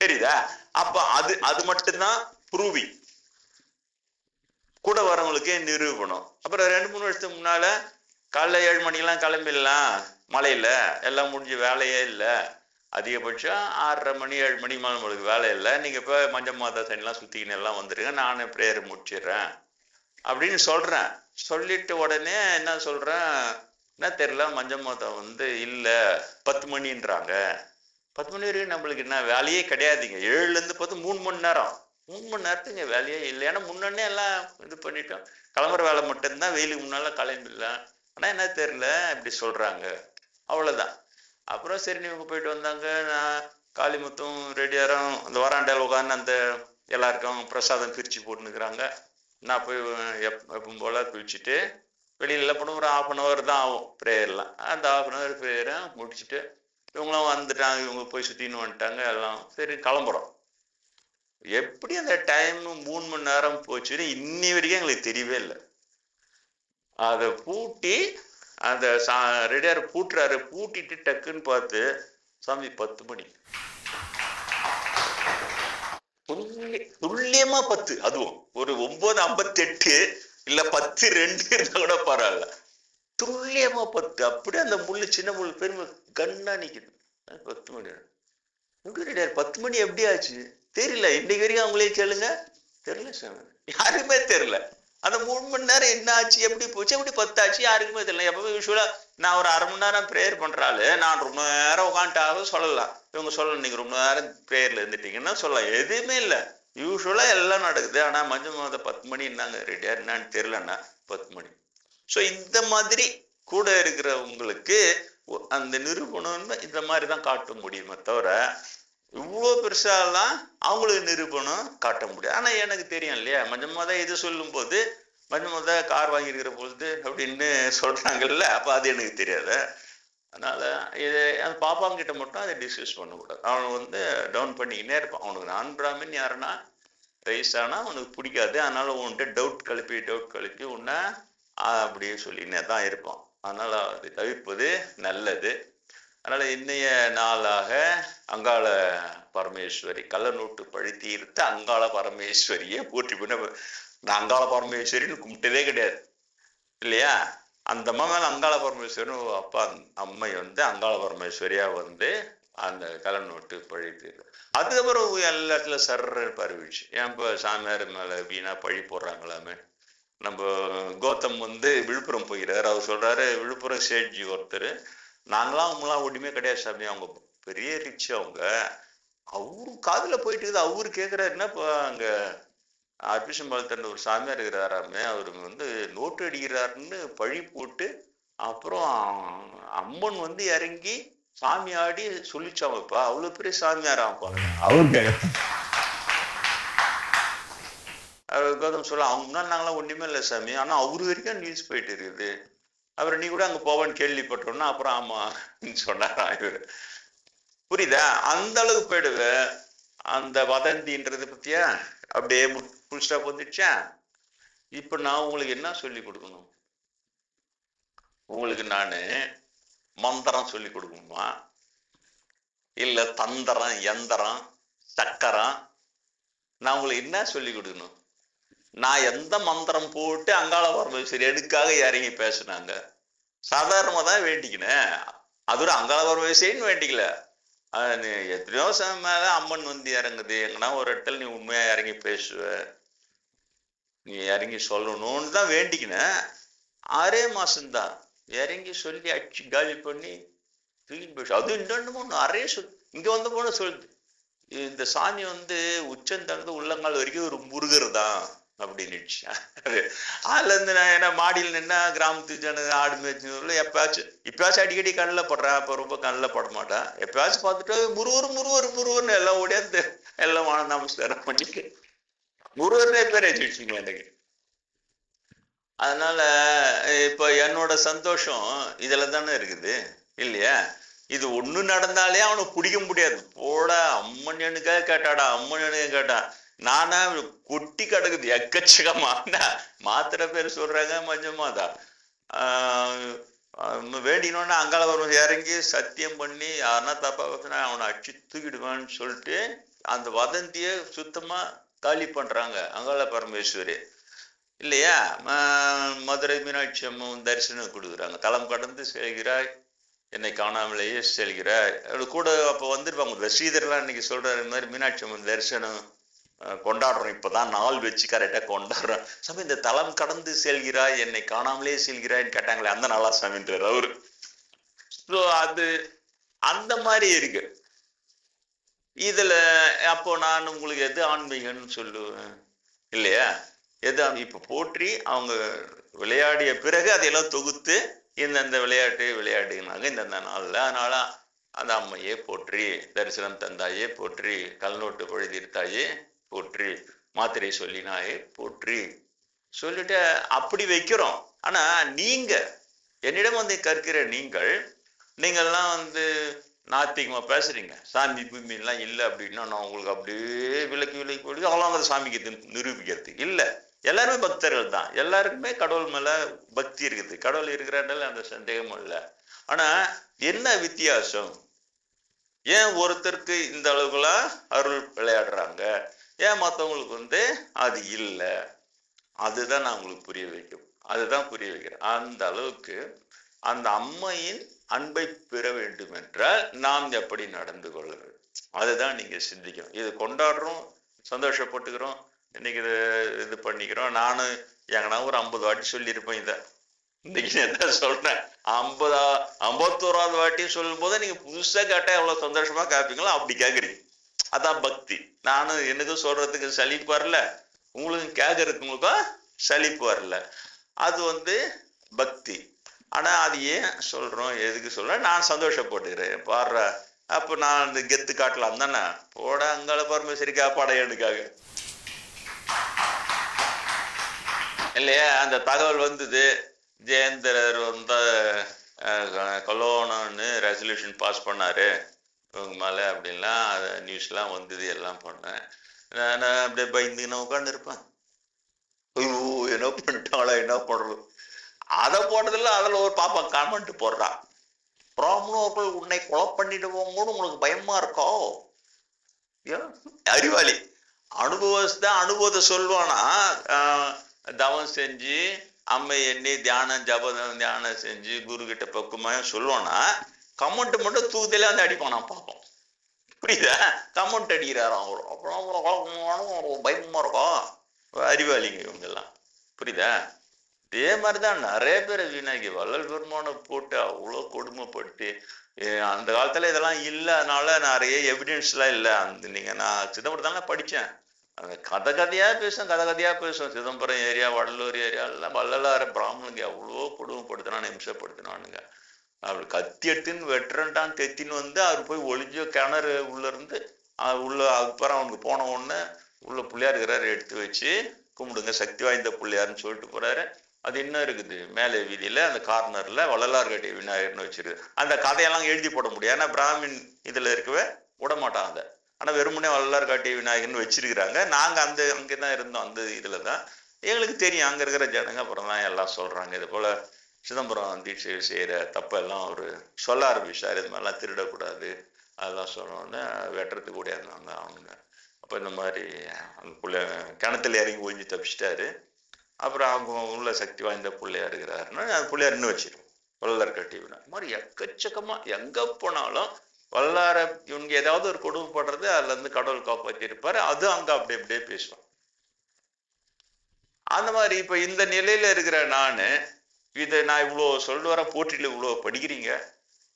தெரியுதா? அப்ப அது மட்டும்தான் ப்ரூவிங். கூட வரவங்களுக்கே நிரூபணம். அப்புறம் 2-3 வருஷத்துக்கு முன்னால காலைல 7 மணிக்கெல்லாம் கிளம்பிடலாம், மழையில எல்லாம் முடிஞ்சு வேலையே இல்லை, அதிகபட்சம் 6:30 மணி 7 மணி மேலே உங்களுக்கு வேலை இல்லை, நீங்க இப்போ மஞ்சள் மாதா சனிலாம் சுத்திக்கின்னு எல்லாம் வந்துருங்க, நானே ப்ரேயர் முடிச்சிடுறேன் அப்படின்னு சொல்றேன். சொல்லிட்டு உடனே என்ன சொல்றேன், என்ன தெரியல மஞ்சள் மாதா வந்து இல்லை 10 மணின்றாங்க. 10 மணி வரைக்கும் நம்மளுக்கு என்ன வேலையே கிடையாதுங்க. 7லேருந்து 10 3 மணி நேரம். 3 மணி நேரத்துக்கு வேலையே இல்லை. ஏன்னா முன்னே எல்லாம் இது பண்ணிட்டோம். கிளம்புற வேலை மட்டும்தான், வெயிலுக்கு முன்னால கிளம்பிடலாம். ஆனா என்ன தெரியல இப்படி சொல்றாங்க, அவ்வளவுதான். அப்புறம் சரி இவங்க போயிட்டு வந்தாங்க. நான் காளிமுத்தும் ரெடியாரும் அந்த வராண்டால் உட்காந்து அந்த எல்லாருக்கும் பிரசாதம் பிரிச்சு போட்டுனுக்குறாங்க. நான் போய் எப்பவும் போல பிரிச்சுட்டு வெளியில போன ஒரு 1/2 hour தான் ஆகும் ப்ரேயர்லாம். அந்த 1/2 hour ப்ரேயரை முடிச்சுட்டு இவங்களாம் வந்துட்டாங்க, இவங்க போய் சுத்தின்னு வந்துட்டாங்க எல்லாம். சரி கிளம்புறோம். எப்படி அந்த டைம் 3 மணி நேரம் போச்சுன்னு இன்னி வரைக்கும் எங்களுக்கு தெரியவே இல்லை. அதை பூட்டி அந்த ரெடியார் பூட்டுறாரு. பூட்டிட்டு டக்குன்னு பார்த்து சாமி 10 மணி துல்லியமா 10. அதுவும் ஒரு 9:58 இல்ல 10:02 இருந்தா கூட பரவாயில்ல, துல்லியமா 10. அப்படியே அந்த முள்ளு சின்ன முள்ளு பெருமை கண்ணா நிக்குது. 10 மணி. எப்படி ரெடியார் 10 மணி எப்படி ஆச்சு தெரியல. இன்னைக்கு வரைக்கும் அவங்களே கேளுங்க, தெரியல சாமி, யாருக்குமே தெரியல. அந்த 3 மணி நேரம் என்ன ஆச்சு, எப்படி போச்சு, எப்படி 10 ஆச்சு, யாருக்குமே தெரியல. எப்பவுமே யூஸ்வலா நான் ஒரு 1/2 மணி நேரம் ப்ரேயர் பண்றாரு, நான் ரொம்ப நேரம் உட்காந்துட்டாக சொல்லலாம். இவங்க சொல்லலாம் நீங்க ரொம்ப நேரம் ப்ரேயர்ல இருந்துட்டீங்கன்னா சொல்லலாம். எதுவுமே இல்லை, யூஸ்வலா எல்லாம் நடக்குது. ஆனா மஞ்சள் மாத 10 மணி இருந்தாங்க ரெடியா என்னன்னு தெரியலன்னா 10 மணி. ஸோ இந்த மாதிரி கூட இருக்கிறவங்களுக்கு அந்த நிரூபணம்னு இந்த மாதிரிதான் காட்ட முடியுமே தவிர இவ்வளோ பெருசாலாம் அவங்களுக்கு நிரூபணம் காட்ட முடியாது. ஆனா எனக்கு தெரியும் இல்லையா, மஞ்சள் மாதா இது சொல்லும் போது மஞ்சள் மாதா கார் வாங்கியிருக்கிற பொழுது அப்படின்னு சொல்றாங்கல்ல, அப்ப அது எனக்கு தெரியாது. அதனால இது அந்த பாப்பாங்கிட்ட மட்டும் அதை டிஸ்கஸ் பண்ணக்கூடாது. அவனுக்கு வந்து டவுன் பண்ணிக்கினே இருப்பான். அவனுக்கு நான் பிராமின் யாருன்னா ரைஸ் ஆனா அவனுக்கு பிடிக்காது. அதனால உன்கிட்ட டவுட் கழுப்பி உன்னை அப்படியே சொல்லினே தான் இருப்பான். அதனால அதை தவிர்ப்பது நல்லது. அதனால இன்னைய நாளாக அங்காள பரமேஸ்வரி கள்ளநோட்டு பழி தீர்த்த அங்காள பரமேஸ்வரியை போற்றி பண்ண. நான் அங்காள பரமேஸ்வரின்னு கும்பிட்டதே கிடையாது இல்லையா. அந்த அம்மா மேல அங்காள பரமேஸ்வரி அப்பா அம்மை வந்து அங்காள பரமேஸ்வரியா வந்து அந்த கள்ளநோட்டு பழி தீர்த்து. அதுக்கப்புறம் எல்லா இடத்துல சர்ற பரவிடுச்சு. ஏன் இப்போ சாமியார் மேல வீணா பழி போடுறாங்களாமே. நம்ம கௌதம் வந்து விழுப்புரம் போகிறாரு. அவர் சொல்றாரு, விழுப்புரம் சேட்ஜி ஒருத்தர், நாங்களாம் அவங்களாம் ஒன்றுமே கிடையாது சாமி, அவங்க பெரிய ரிச், அவங்க அவரு காதுல போயிட்டு இருக்குது. அவரு கேட்கிறாருன்னா இப்போ அங்க அர்பிஷம்பாளத்தன் ஒரு சாமியார் இருக்கிறாராமே, அவருக்கு வந்து நோட்டு அடிக்கிறாருன்னு பழி போட்டு அப்புறம் அம்மன் வந்து இறங்கி சாமி ஆடி சொல்லிச்சாங்கப்பா. அவ்வளவு பெரிய சாமியார் ஆகும் அவருக்கு. கௌதம் சொல்ல அவங்க முன்னாடி நாங்களாம் ஒன்றுமே இல்லை சாமி, ஆனால் அவரு வரைக்கும் நியூஸ் போயிட்டு இருக்குது, அப்புறம் நீ கூட அங்கே போவான்னு கேள்விப்பட்டோம்னா அப்புறம் ஆமான்னு சொன்னாராம் இவர். புரியுதா? அந்த அளவுக்கு போயிடுவேன். அந்த வதந்தின்றது பத்தியா அப்படியே ஃபுல் ஸ்டாப் வந்துடுச்சா. இப்ப நான் உங்களுக்கு என்ன சொல்லி கொடுக்கணும்? உங்களுக்கு நானு மந்திரம் சொல்லி கொடுக்கணுமா, இல்ல தந்திரம், எந்திரம், சக்கரம்? நான் உங்களுக்கு என்ன சொல்லி கொடுக்கணும்? நான் எந்த மந்திரம் போட்டு அங்காள பரமேஸ்வரி எனக்காக இறங்கி பேசினாங்க? சாதாரணமா தான் வேண்டிக்கினேன். அது ஒரு அங்காள பரமேஸ்வரின்னு வேண்டிக்கல. எத்தனையோ சமயம் மேல அம்மன் வந்து இறங்குது, எங்கன்னா ஒரு இடத்துல நீ உண்மையா இறங்கி பேசுவ, நீ இறங்கி சொல்லணும்னு தான் வேண்டிக்கினேன். 6 மாசம்தான் இறங்கி சொல்லி அடிச்சு காலி பண்ணி தூக்கிட்டு போயிடுச்சு. அது இன்னொன்னு நிறைய இங்க வந்த போன சொல்லுது, இந்த சாமி வந்து உச்சந்தளந்து உள்ளங்கால் வரைக்கும் ஒரு முருகர் தான் அப்படின்னுச்சு. அதுல இருந்து நான் என்ன மாடியில் நின்னா கிராமத்து ஜன ஆடு மேய்ச்சி எப்பயாச்சும் அடிக்கடி கண்ணில் படுறேன், அப்ப ரொம்ப கண்ணில் பட மாட்டேன். எப்பயாச்சும் பார்த்துட்டு முருகர்னு எல்லாம் ஓடியாந்து எல்லாம் நமஸ்காரம் பண்ணிட்டு முருகர்னே பேர் வச்சுடுச்சுங்க எனக்கு. அதனால இப்ப என்னோட சந்தோஷம் இதுல தானே இருக்குது இல்லையா? இது ஒண்ணு நடந்தாலே அவனுக்கு பிடிக்க முடியாது. போட அம்மன் எனக்காக கேட்டாடா, அம்மன் எனக்கு கேட்டான். நானா கொட்டி கிடக்குது எக்கச்சக்கமா. மாத்திரை பேர் சொல்றாங்க மஞ்சமாதா வேண்டினோன்னா அங்காள வரும் இறங்கி சத்தியம் பண்ணி யாருன்னா தப்பா பேசினா அவனை அடிச்சு தூக்கிடுவான்னு சொல்லிட்டு அந்த வதந்திய சுத்தமா காலி பண்றாங்க அங்காள பரமேஸ்வரி இல்லையா? மதுரை மீனாட்சி அம்மன் தரிசனம் கொடுக்குறாங்க. தலம் கடந்து செல்கிறாய், என்னை காணாமலேயே செல்கிறாய். கூட அப்போ வந்துருப்பாங்க ஸ்ரீதர்லாம் இன்னைக்கு சொல்ற மாதிரி மீனாட்சி அம்மன் தரிசனம் கொண்டாடுறோம். இப்பதான் நாள் வச்சு கரெக்டா கொண்டாடுறோம். சாமி இந்த தலம் கடந்து செல்கிறாய், என்னை காணாமலே செல்கிறாய்ன்னு கேட்டாங்களே அந்த நாளா சாமின்றார் அவரு. அது அந்த மாதிரி இருக்கு. இதுல அப்போ நான் உங்களுக்கு எது ஆன்மீகம்னு சொல்லுவேன் இல்லையா? எது இப்ப போற்றி அவங்க விளையாடிய பிறகு அதையெல்லாம் தொகுத்து இந்தந்த விளையாட்டு விளையாடுனாங்க இந்தந்த நாள்ல. அதனால அந்த அம்மையே போற்றி, தரிசனம் தந்தாயே போற்றி, கல்நோட்டு பொழுதிருத்தாயே போற்றி, மாத்திரை சொல்லினாயே போற்றி சொல்லிட்டு அப்படி வைக்கிறோம். ஆனா நீங்க என்னிடம் வந்து கற்கிற நீங்கள்லாம் வந்து நாத்திகமா பேசுறீங்க. சாமி பூமி எல்லாம் இல்லை அப்படின்னா நான் உங்களுக்கு அப்படியே விலக்கி போயிடுது. அவ்வளோ சாமிக்கு நிரூபிக்கிறது இல்லை. எல்லாருமே பக்தர்கள் தான், எல்லாருக்குமே கடவுள் மேல பக்தி இருக்குது, கடவுள் இருக்கிறனால அந்த சந்தேகமும் இல்லை. ஆனா என்ன வித்தியாசம்? ஏன் ஒருத்தருக்கு இந்த அளவுக்குலாம் அருள் விளையாடுறாங்க, ஏன் மற்றவங்களுக்கு வந்து அது இல்லை? அதுதான் நான் உங்களுக்கு புரிய வைக்கும், அதுதான் புரிய வைக்கிறேன். அந்த அளவுக்கு அந்த அம்மையின் அன்பை பெற வேண்டும் என்றால் நாம் எப்படி நடந்து கொள்ளுங்கள், அதுதான் நீங்க சிந்திக்கணும். இது கொண்டாடுறோம், சந்தோஷப்பட்டுக்கிறோம், இன்னைக்கு இது பண்ணிக்கிறோம். நானும் எங்கன்னா ஒரு 50 வாட்டி சொல்லியிருப்பேன் இதை. இன்னைக்கு என்ன சொல்றேன், 51வது வாட்டி சொல்லும் போது நீங்க புதுசா கேட்டா எவ்வளவு சந்தோஷமா கேட்பீங்களோ அப்படி கேட்குறீங்க. அதான் பக்தி. நானும் எனக்கும் சொல்றதுக்கு சலிப்பு வரல, உங்களுக்கும் கேட்கறதுங்களுக்கும் சலிப்பு வரல. அது வந்து பக்தி. ஆனா அது ஏன் சொல்றோம், எதுக்கு சொல்றேன்? நான் சந்தோஷப்பட்டுக்கிறேன் பாடுற. அப்ப நான் அந்த கெத்து காட்டலாம் தானே, போட அங்காள பரமேஸ்வரி காப்பாடையனுக்காக இல்லையா? அந்த தகவல் வந்தது, ஜெயந்தரர் வந்து கலோனன்னு ரெசல்யூஷன் பாஸ் பண்ணாரு இவங்க மேலே அப்படின்லாம் நியூஸ்லாம் வந்தது, எல்லாம் பண்ணேன். நான் அப்படியே பயந்துன்னு உட்காந்து இருப்பேன். ஐயோ என்ன பண்ணிட்டாங்களா, என்ன பண்றது? அதை போட்டதில்ல, அதுல ஒரு பாப்பா காமெண்ட் போடுறான், பிராமணர்கள் உன்னை கொலை பண்ணிடுவோங்கன்னு உங்களுக்கு பயமா இருக்கோ? அறிவாளி அனுபவத்தை சொல்லுவானா, தவம் செஞ்சு அம்மை எண்ணி தியானம் செஞ்சு குரு கிட்ட பக்குமாயம் சொல்லுவானா, கமெண்ட் மட்டும் தூக்கத்திலே வந்து அடிப்பானா பார்ப்போம். புரியுதா? கமெண்ட் அடிக்கிறாராம் அவரு. அப்புறம் பயமா இருக்கும். அறிவாளிங்க இவங்க எல்லாம். புரியுதா? இதே மாதிரிதான் நிறைய பேர் வீணாக்கி வள்ளல் பெருமானை போட்டு அவ்வளோ கொடுமைப்பட்டு, அந்த காலத்துல இதெல்லாம் இல்லை, அதனால நிறைய எவிடன்ஸ் எல்லாம் இல்லை. அந்த நீங்க நான் சிதம்பரம் தானே படிச்சேன், அந்த கதையா பேசும் சிதம்பரம் ஏரியா, வடலூர் ஏரியா எல்லாம் வள்ளலார பிராமணனுங்க அவ்வளோ கொடுமைப்படுத்தினான்னு, இம்சப்படுத்தினானுங்க. அப்படி கத்தி எடுத்துன்னு வெட்டுறன்ட்டான் தெத்தின்னு வந்து அவர் போய் ஒளிஞ்ச கிணறு உள்ள இருந்து உள்ள, அதுக்கப்புறம் அவனுக்கு போன உடனே உள்ள பிள்ளையா இருக்கிறாரு எடுத்து வச்சு கும்பிடுங்க சக்தி வாய்ந்த பிள்ளையாருன்னு சொல்லிட்டு போறாரு. அது இன்னும் இருக்குது மேலே வீதியில அந்த கார்னர்ல வள்ளலார் கட்டிய விநாயகர்னு வச்சிருக்கு. அந்த கதையெல்லாம் எழுதி போட முடியாது, ஏன்னா பிராமின் இதுல இருக்கவே விட மாட்டாங்க அதை. ஆனா வெறுமனே வள்ளலார் காட்டிய விநாயகர்னு வச்சிருக்கிறாங்க. நாங்க அங்கதான் இருந்தோம், அந்த இதுலதான் எங்களுக்கு தெரியும். அங்க இருக்கிற ஜனங்க அப்புறம் தான் எல்லாம் சொல்றாங்க. இது போல சிதம்பரம் தீட்சை செய்யற தப்பெல்லாம் ஒரு சொல்ல ஆரம்பிச்சாரு. இது மாதிரிலாம் திருடக்கூடாது அதெல்லாம் சொன்னோன்னே வெட்டுறதுக்கு கூட இருந்தாங்க அவங்க. அப்போ இந்த மாதிரி அந்த பிள்ளை கிணத்துல இறங்கி ஒழிஞ்சு தப்பிச்சிட்டாரு. அப்புறம் அவங்க உள்ள சக்தி வாய்ந்த பிள்ளையா இருக்கிறாருன்னா அந்த பிள்ளையார் இன்னும் வச்சிருக்கோம் வள்ளலார் கட்டி வினா. இது மாதிரி எக்கச்சக்கமா எங்க போனாலும் வல்லார இவங்க ஏதாவது ஒரு கொடுமைப்படுறது அதுல இருந்து கடவுள் காப்பாற்றி இருப்பாரு. அது அங்க அப்படி அப்படியே பேசுவான். அந்த மாதிரி இப்ப இந்த நிலையில இருக்கிற நானு இதை நான் இவ்வளவு சொல்ல வர போட்டியில இவ்வளவு படிக்கிறீங்க,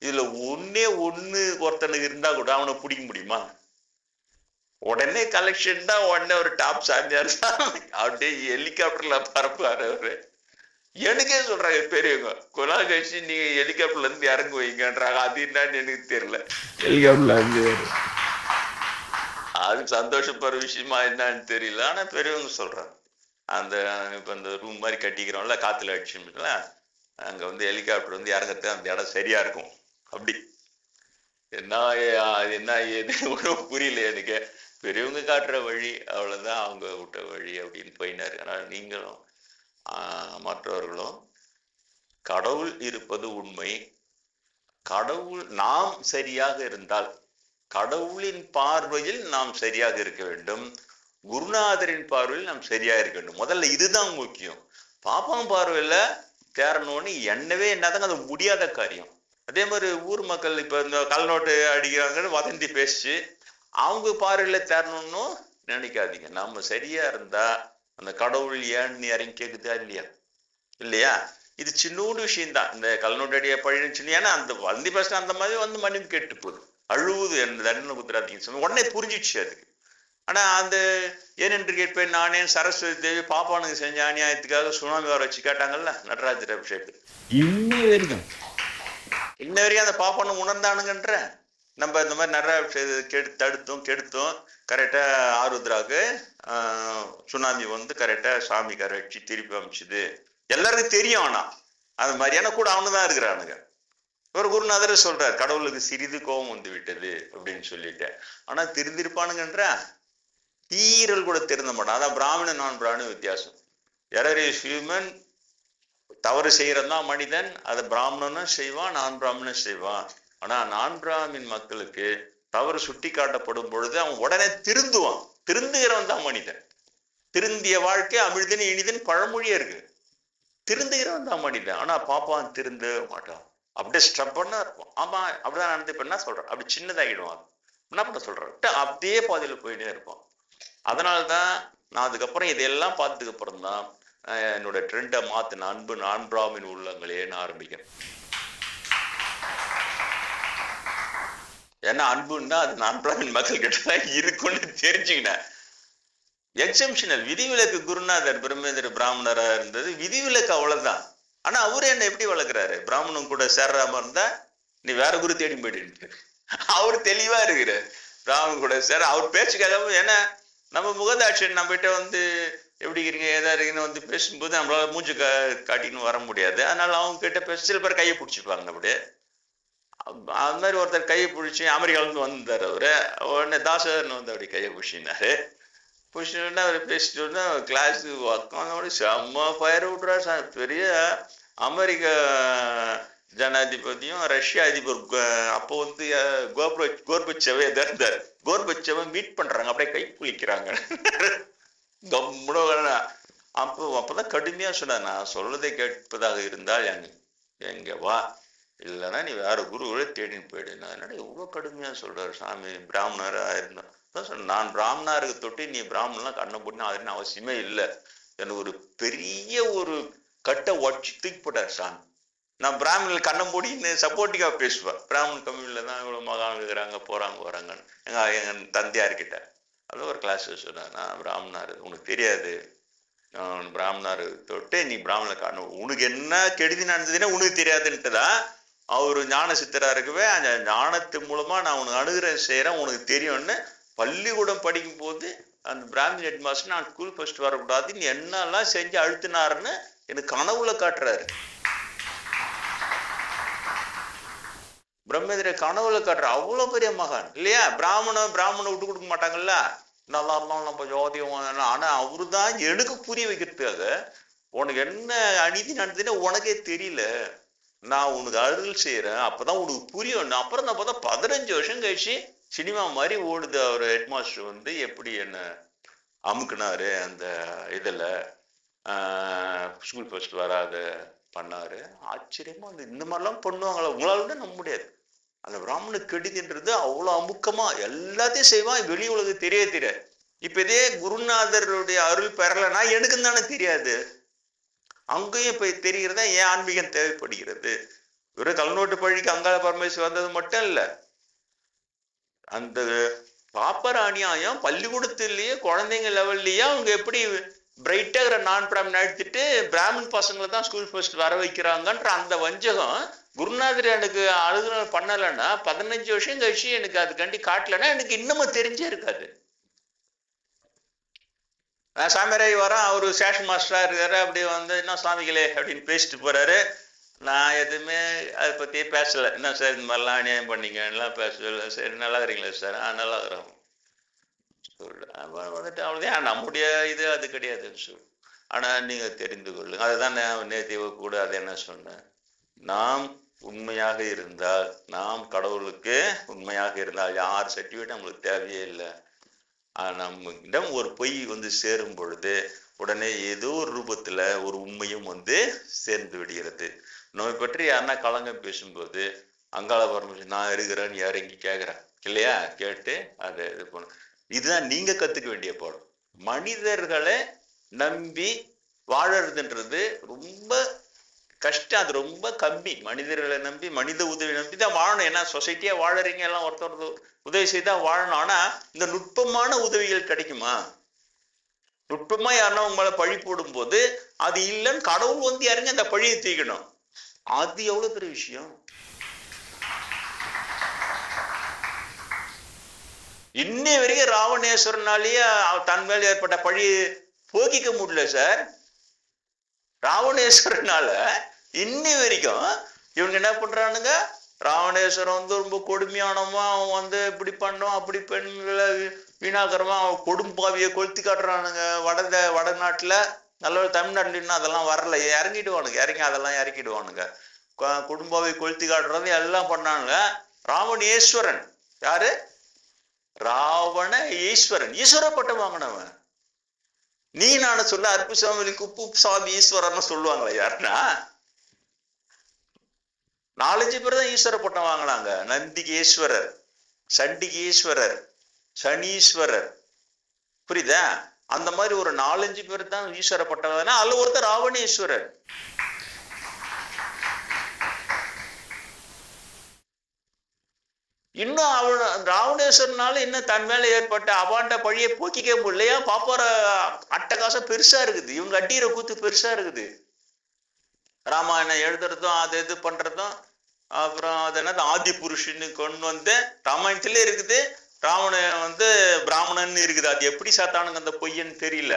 இதுல ஒன்னே ஒண்ணு ஒருத்தனுக்கு இருந்தா கூட அவனை பிடிக்க முடியுமா? உடனே கலெக்ஷன் தான், உடனே ஒரு டாப் சாமியார் அப்படியே ஹெலிகாப்டர்ல பரப்புவாரு அவரு. எனக்கே சொல்றாங்க பெரியவங்க, கொலா கழிச்சு நீங்க ஹெலிகாப்டர்ல இருந்து இறங்கு வைங்கன்றாங்க. அது என்னன்னு எனக்கு தெரியல. ஹெலிகாப்டர்ல இருந்து அது சந்தோஷப்படுற விஷயமா என்னன்னு தெரியல. ஆனா பெரியவங்க சொல்றாங்க அந்த இப்ப இந்த ரூம் மாதிரி கட்டிக்கிறோம்ல காத்துல அடிச்சுல, அங்க வந்து ஹெலிகாப்டர் வந்து இறங்கிறது அந்த இடம் சரியா இருக்கும். அப்படி என்ன ஏது ஒன்றும் புரியல எனக்கு. பெரியவங்க காட்டுற வழி அவ்வளவுதான், அவங்க விட்ட வழி அப்படின்னு போயினாரு. ஆனால் நீங்களும் மற்றவர்களும் கடவுள் இருப்பது உண்மை. கடவுள் நாம் சரியாக இருந்தால் கடவுளின் பார்வையில் நாம் சரியாக இருக்க வேண்டும், குருநாதரின் பார்வையில் நாம் சரியா இருக்க வேண்டும். முதல்ல இதுதான் முக்கியம். பாப்பான் பார்வையில தேரணும்னு என்னவே என்னதாங்க அது முடியாத காரியம். அதே மாதிரி ஊர் மக்கள் இப்ப இந்த கல்நோட்டு அடிக்கிறாங்கன்னு வதந்தி பேசி அவங்க பார்வையில தேரணும்னு நினைக்காதீங்க. நம்ம சரியா இருந்தா அந்த கடவுள் ஏன்னு இறங்கி கேக்குதா இல்லையா? இது சின்னோடு விஷயம்தான். இந்த கல்நோட்டு அடிய பழின்னு சொல்லி, ஏன்னா அந்த வந்தி பேசுற அந்த மாதிரி வந்து மன்னிப்பு கேட்டு போகுது, அழுவுது, என்ன தண்டனை குத்துறாதீங்க உடனே புரிஞ்சிடுச்சு அதுக்கு. ஆனா அந்த ஏனென்று கேட்பேன் நானே சரஸ்வதி தேவி பாப்பானுக்கு செஞ்ச அநியாயத்துக்காக சுனாமி வர வச்சு கேட்டாங்கல்ல நடராஜர் அபிஷேக். இன்ன வரைக்கும் அந்த பாப்பானு உணர்ந்தானுங்கன்ற நம்ம இந்த மாதிரி நிறைய கெடுத்தோம் கரெக்டா ஆருத்ராக்கு சுனாமி வந்து கரெக்டா சாமி கரைச்சி திருப்பி அமைச்சுது எல்லாருக்கும் தெரியும். ஆனா அது மாதிரியான கூட அவனுதான் இருக்கிறானுங்க. ஒரு குருநாதர் சொல்றாரு கடவுளுக்கு சிறிது கோபம் வந்து விட்டது அப்படின்னு சொல்லிட்டு. ஆனா திருந்திருப்பானுங்கன்ற ஈரல் கூட திருந்த மாட்டான். அதான் பிராமணன் நான் பிராமண வித்தியாசம். எரர் இஸ் ஹியூமன், தவறு செய்யறதுதான் மனிதன். அதை பிராமணனும் செய்வான், நான் பிராமணனும் செய்வான். ஆனா நான் பிராமின் மக்களுக்கு தவறு சுட்டி காட்டப்படும் பொழுது அவன் உடனே திருந்துவான். திருந்துகிறவன் தான் மனிதன். திருந்திய வாழ்க்கை அமிழ்தன் இனிதன் பழமொழியே இருக்கு. திருந்துகிறவன் தான் மனிதன். ஆனா பாப்பான் திருந்த மாட்டான், அப்படியே ஸ்டப்பன்னா இருப்பான். ஆமா அப்படிதான் நடந்து இப்ப என்ன சொல்றான், அப்படி சின்னதாகிடுவான். என்ன பண்ண சொல்றான், அப்படியே பாதையில போயிட்டே இருப்பான். அதனால்தான் நான் அதுக்கப்புறம் இதெல்லாம் பார்த்ததுக்கு அப்புறம் தான் என்னோட ட்ரெண்டை மாத்தின அன்பு நான் பிராமின் உள்ளங்களேன்னு ஆரம்பிக்கிறேன். ஏன்னா அன்புன்னா அது நான் பிராமின் மக்கள் கிட்டதான் இருக்குன்னு தெரிஞ்சுக்கினேன். எக்ஸம்ஷனல் விதிவிலக்கு குருநாதர் பிரம்மேந்திர பிராமணரா இருந்தது விதிவிலக்கு, அவ்வளவுதான். ஆனா அவரு என்ன எப்படி வளர்க்குறாரு, பிராமணன் கூட சேராம இருந்தா நீ வேற குரு தேடி போயிட்டு அவரு தெளிவா இருக்கிறார். பிராமணன் கூட சேர அவர் பேச்சு கேட்காம, ஏன்னா நம்ம முகதாட்சியன் நம்மகிட்ட வந்து எப்படி இருக்கீங்க ஏதா இருக்கீங்கன்னு வந்து பேசும்போது நம்மளால மூஞ்சு காட்டின்னு வர முடியாது. அதனால அவங்க கிட்ட பேச சில பேர் கையை பிடிச்சிப்பாங்க. அப்படியே அந்த மாதிரி ஒருத்தர் கையை பிடிச்சி அமெரிக்காவிலேருந்து வந்தார் அவரு. உடனே தாசர்னு வந்து அப்படி கையை பிடிச்சினாரு. பிடிச்சின்னா அவர் பேசிட்டு கிளாஸுக்கு உட்காந்தோட செம்ம ஃபயர் விட்றாரு. பெரிய அமெரிக்க ஜனாதிபதியும் ரஷ்ய அதிபர் அப்போ வந்து கோர்பச்சேவே இருந்தார். கோர்பச்சேவை மீட் பண்றாங்க, அப்படியே கை குளிக்கிறாங்க. அப்பதான் கடுமையா சொன்ன, நான் சொல்றதை கேட்பதாக இருந்தால் எங்க வா, இல்லைன்னா நீ வேற குருவை தேடின்னு போயிடு. என்னடா எவ்வளவு கடுமையா சொல்றாரு சாமி, பிராமணரா இருந்தா நான் பிராமணருக்கு தொட்டு நீ பிராமணெல்லாம் கண்ணை போட்டுன்னு அதுன்னு அவசியமே இல்லை. எனக்கு ஒரு பெரிய ஒரு கட்டை உடச்சி தூக்கி போட்டார் சாமி. நான் பிராமணர்கள் கண்ணை மூடின்னு சப்போர்ட்டிவா பேசுவேன். பிராமணன் கம்யூனில தான் இவ்வளவு மகான் இருக்கிறாங்க போறாங்க வராங்கன்னு எங்க தந்தையார்கிட்ட. அது ஒரு கிளாஸ் சொன்னேன், நான் பிராமணாரு உனக்கு தெரியாது, பிராமணாரு தொட்டு நீ பிராமண காரணம் உனக்கு என்ன கெடுதி நடந்ததுன்னா உனக்கு தெரியாதுன்ட்டுதான் அவரு ஞான சித்தரா இருக்கவே அந்த ஞானத்து மூலமா நான் உனக்கு அணுகிறேன் செய்யறேன் உனக்கு தெரியும்னு பள்ளிக்கூடம் படிக்கும் போது அந்த பிராமின் ஹெட் மாஸ்டர் நான் ஸ்கூல் ஃபர்ஸ்ட் வரக்கூடாதுன்னு என்னெல்லாம் செஞ்சு அழுத்தினாருன்னு எனக்கு கனவுல காட்டுறாரு. பிரம்மேந்திர கனவுல காட்டுற அவ்வளவு பெரிய மகான் இல்லையா? பிராமண விட்டு கொடுக்க மாட்டாங்கல்ல, நல்லா இருந்தாலும் நம்ம ஜோதியம். ஆனா அவரு தான் எனக்கு புரிய வைக்கிறதுக்காக, உனக்கு என்ன அநீதி நடந்ததுன்னு உனக்கே தெரியல, நான் உனக்கு அருள் செய்யறேன், அப்பதான் உனக்கு புரியும். அப்புறம் தான் பார்த்தா 15 வருஷம் கழிச்சு சினிமா மாதிரி ஓடுது. அவர் ஹெட் மாஸ்டர் வந்து எப்படி என்ன அமுக்குனாரு, அந்த இதுல ஸ்கூல் ஃபர்ஸ்ட் வராத பண்ணாரு. ஆச்சரியமா இந்த மாதிரிலாம் பண்ணுவாங்களா? உங்களால கூட நம்ப முடியாது. அந்த பிராமண கெடுதின்றது அவ்வளவு அமுக்கமா எல்லாத்தையும் செய்வான், வெளி உலகம் தெரியாது. இப்ப இதே குருநாதருடைய அருள் பெறலைன்னா எனக்கு தானே தெரியாது. அங்கேயும் இப்ப தெரிகிறதா ஏன் ஆன்மீகம் தேவைப்படுகிறது. வெறும் கல்நோட்டு பழிக்கு அங்காள பரமேஸ்வரர் வந்தது மட்டும் இல்ல, அந்த பாப்பர் அநியாயம் பள்ளிக்கூடத்திலேயே குழந்தைங்க லெவல்லயே அவங்க எப்படி பிரைட்டா நான் பிராமின் அழுத்திட்டு பிராமின் பசங்களை தான் ஸ்கூல் ஃபர்ஸ்ட் வர வைக்கிறாங்கன்ற அந்த வஞ்சகம் குருநாதர் எனக்கு அழுகுன பண்ணலைன்னா 15 வருஷம் கழிச்சு எனக்கு அதுக்காண்டி காட்டலைன்னா எனக்கு இன்னமும் தெரிஞ்சே இருக்காது. நான் சாமியாராய் வரேன், அவரு ஸ்டேஷன் மாஸ்டரா இருக்காரு. அப்படி வந்து என்ன சுவாமிகளே அப்படின்னு பேசிட்டு போறாரு. நான் எதுவுமே அதை பத்தி பேசல. என்ன சார் இந்த மாதிரிலாம் அநியாயம் பண்ணீங்க எல்லாம் பேசல. சரி நல்லா இருக்கிறீங்களா சார்? நல்லா இருக்கிறோம் வந்துட்டு அவ்வளோதான் நம்முடைய இது அது கிடையாதுன்னு சொல்லு. ஆனா நீங்க தெரிந்து கொள்ளுங்க. அதுதான் நான் நேத்திவ கூட அதை என்ன சொன்னேன், நாம் உண்மையாக இருந்தால், நாம் கடவுளுக்கு உண்மையாக இருந்தால் யார் சர்டிஃபிகேட் நம்மளுக்கு தேவையே இல்லை. நம்மிடம் ஒரு பொய் வந்து சேரும் பொழுது உடனே ஏதோ ஒரு ரூபத்துல ஒரு உண்மையும் வந்து சேர்ந்து விடுகிறது. நம்மை பற்றி யாருன்னா களங்கம் பேசும்போது அங்காள பரமேஸ்வரன் நான் இருக்கிறேன்னு இறங்கி கேட்கிறேன் இல்லையா, கேட்டு அதை இது பண்ண. இதுதான் நீங்க கத்துக்க வேண்டிய பாடம். மனிதர்களை நம்பி வாழறதுன்றது ரொம்ப கஷ்டம், அது ரொம்ப கம்மி. மனிதர்களை நம்பி மனித உதவி நம்பி தான் வாழணும். ஏன்னா சொசைட்டியா வாழறீங்க, எல்லாம் ஒருத்தர் உதவி செய்தா வாழணும். ஆனா இந்த நுட்பமான உதவிகள் கிடைக்குமா? நுட்பமா யாருன்னா உங்களை பழி போடும் போது அது இல்லைன்னு கடவுள் வந்து இறங்கி அந்த பழியை தீக்கணும். அது எவ்வளவு பெரிய விஷயம். இன்னை வரைக்கும் ராவணேஸ்வரனாலேயே தன் மேல ஏற்பட்ட பழி போக்கிக்க முடியல சார். ராவணேஸ்வரனால இன்னி வரைக்கும் இவங்க என்ன பண்றானுங்க, ராவணேஸ்வரன் வந்து ரொம்ப கொடுமையானவா, அவன் வந்து இப்படி பண்ணுவான், அப்படி பெண்களை வீணாக்கிறவன், அவன் கொடும்பாவியை கொளுத்தி காட்டுறானுங்க. வடநாட்டுல நல்ல தமிழ்நாட்டுல அதெல்லாம் வரல, இறங்கிடுவானுங்க, அதெல்லாம் இறக்கிடுவானுங்க. குடும்பாவை கொளுத்தி காட்டுறது எல்லாம் பண்ணானுங்க. ராவணேஸ்வரன் யாரு? ராவண ஈஸ்வரன், ஈஸ்வர பட்டம் வாங்கினவன். நீ நானு சொல்ல அற்பு சுவாமி குப்பு சுவாமி ஈஸ்வரன் சொல்லுவாங்களா யாருன்னா? 4-5 பேர் தான் ஈஸ்வர பட்டம் வாங்கினாங்க. நந்திகேஸ்வரர், சண்டிகேஸ்வரர், சனீஸ்வரர், புரியுதா? அந்த மாதிரி ஒரு 4-5 பேர் தான் ஈஸ்வர பட்டம். அதுல ஒருத்தர் ராவணேஸ்வரர். இன்னும் ராவணேஸ்வரனால இன்னும் தன் மேல ஏற்பட்ட அபாண்ட பழியை போக்கிக்க முடியலையா? பாப்பார அட்டகாசம் பெருசா இருக்குது, இவங்க அடிக்கிற கூத்து பெருசா இருக்குது. ராமாயணம் எழுதுறதும் அது இது பண்றதும், அப்புறம் அது என்ன ஆதி புருஷன்னு கொண்டு வந்து ராமாயணத்திலே இருக்குது. ராவணன் வந்து பிராமணன் இருக்குது. அது எப்படி சாத்தானுங்க அந்த பொய்யன்னு தெரியல.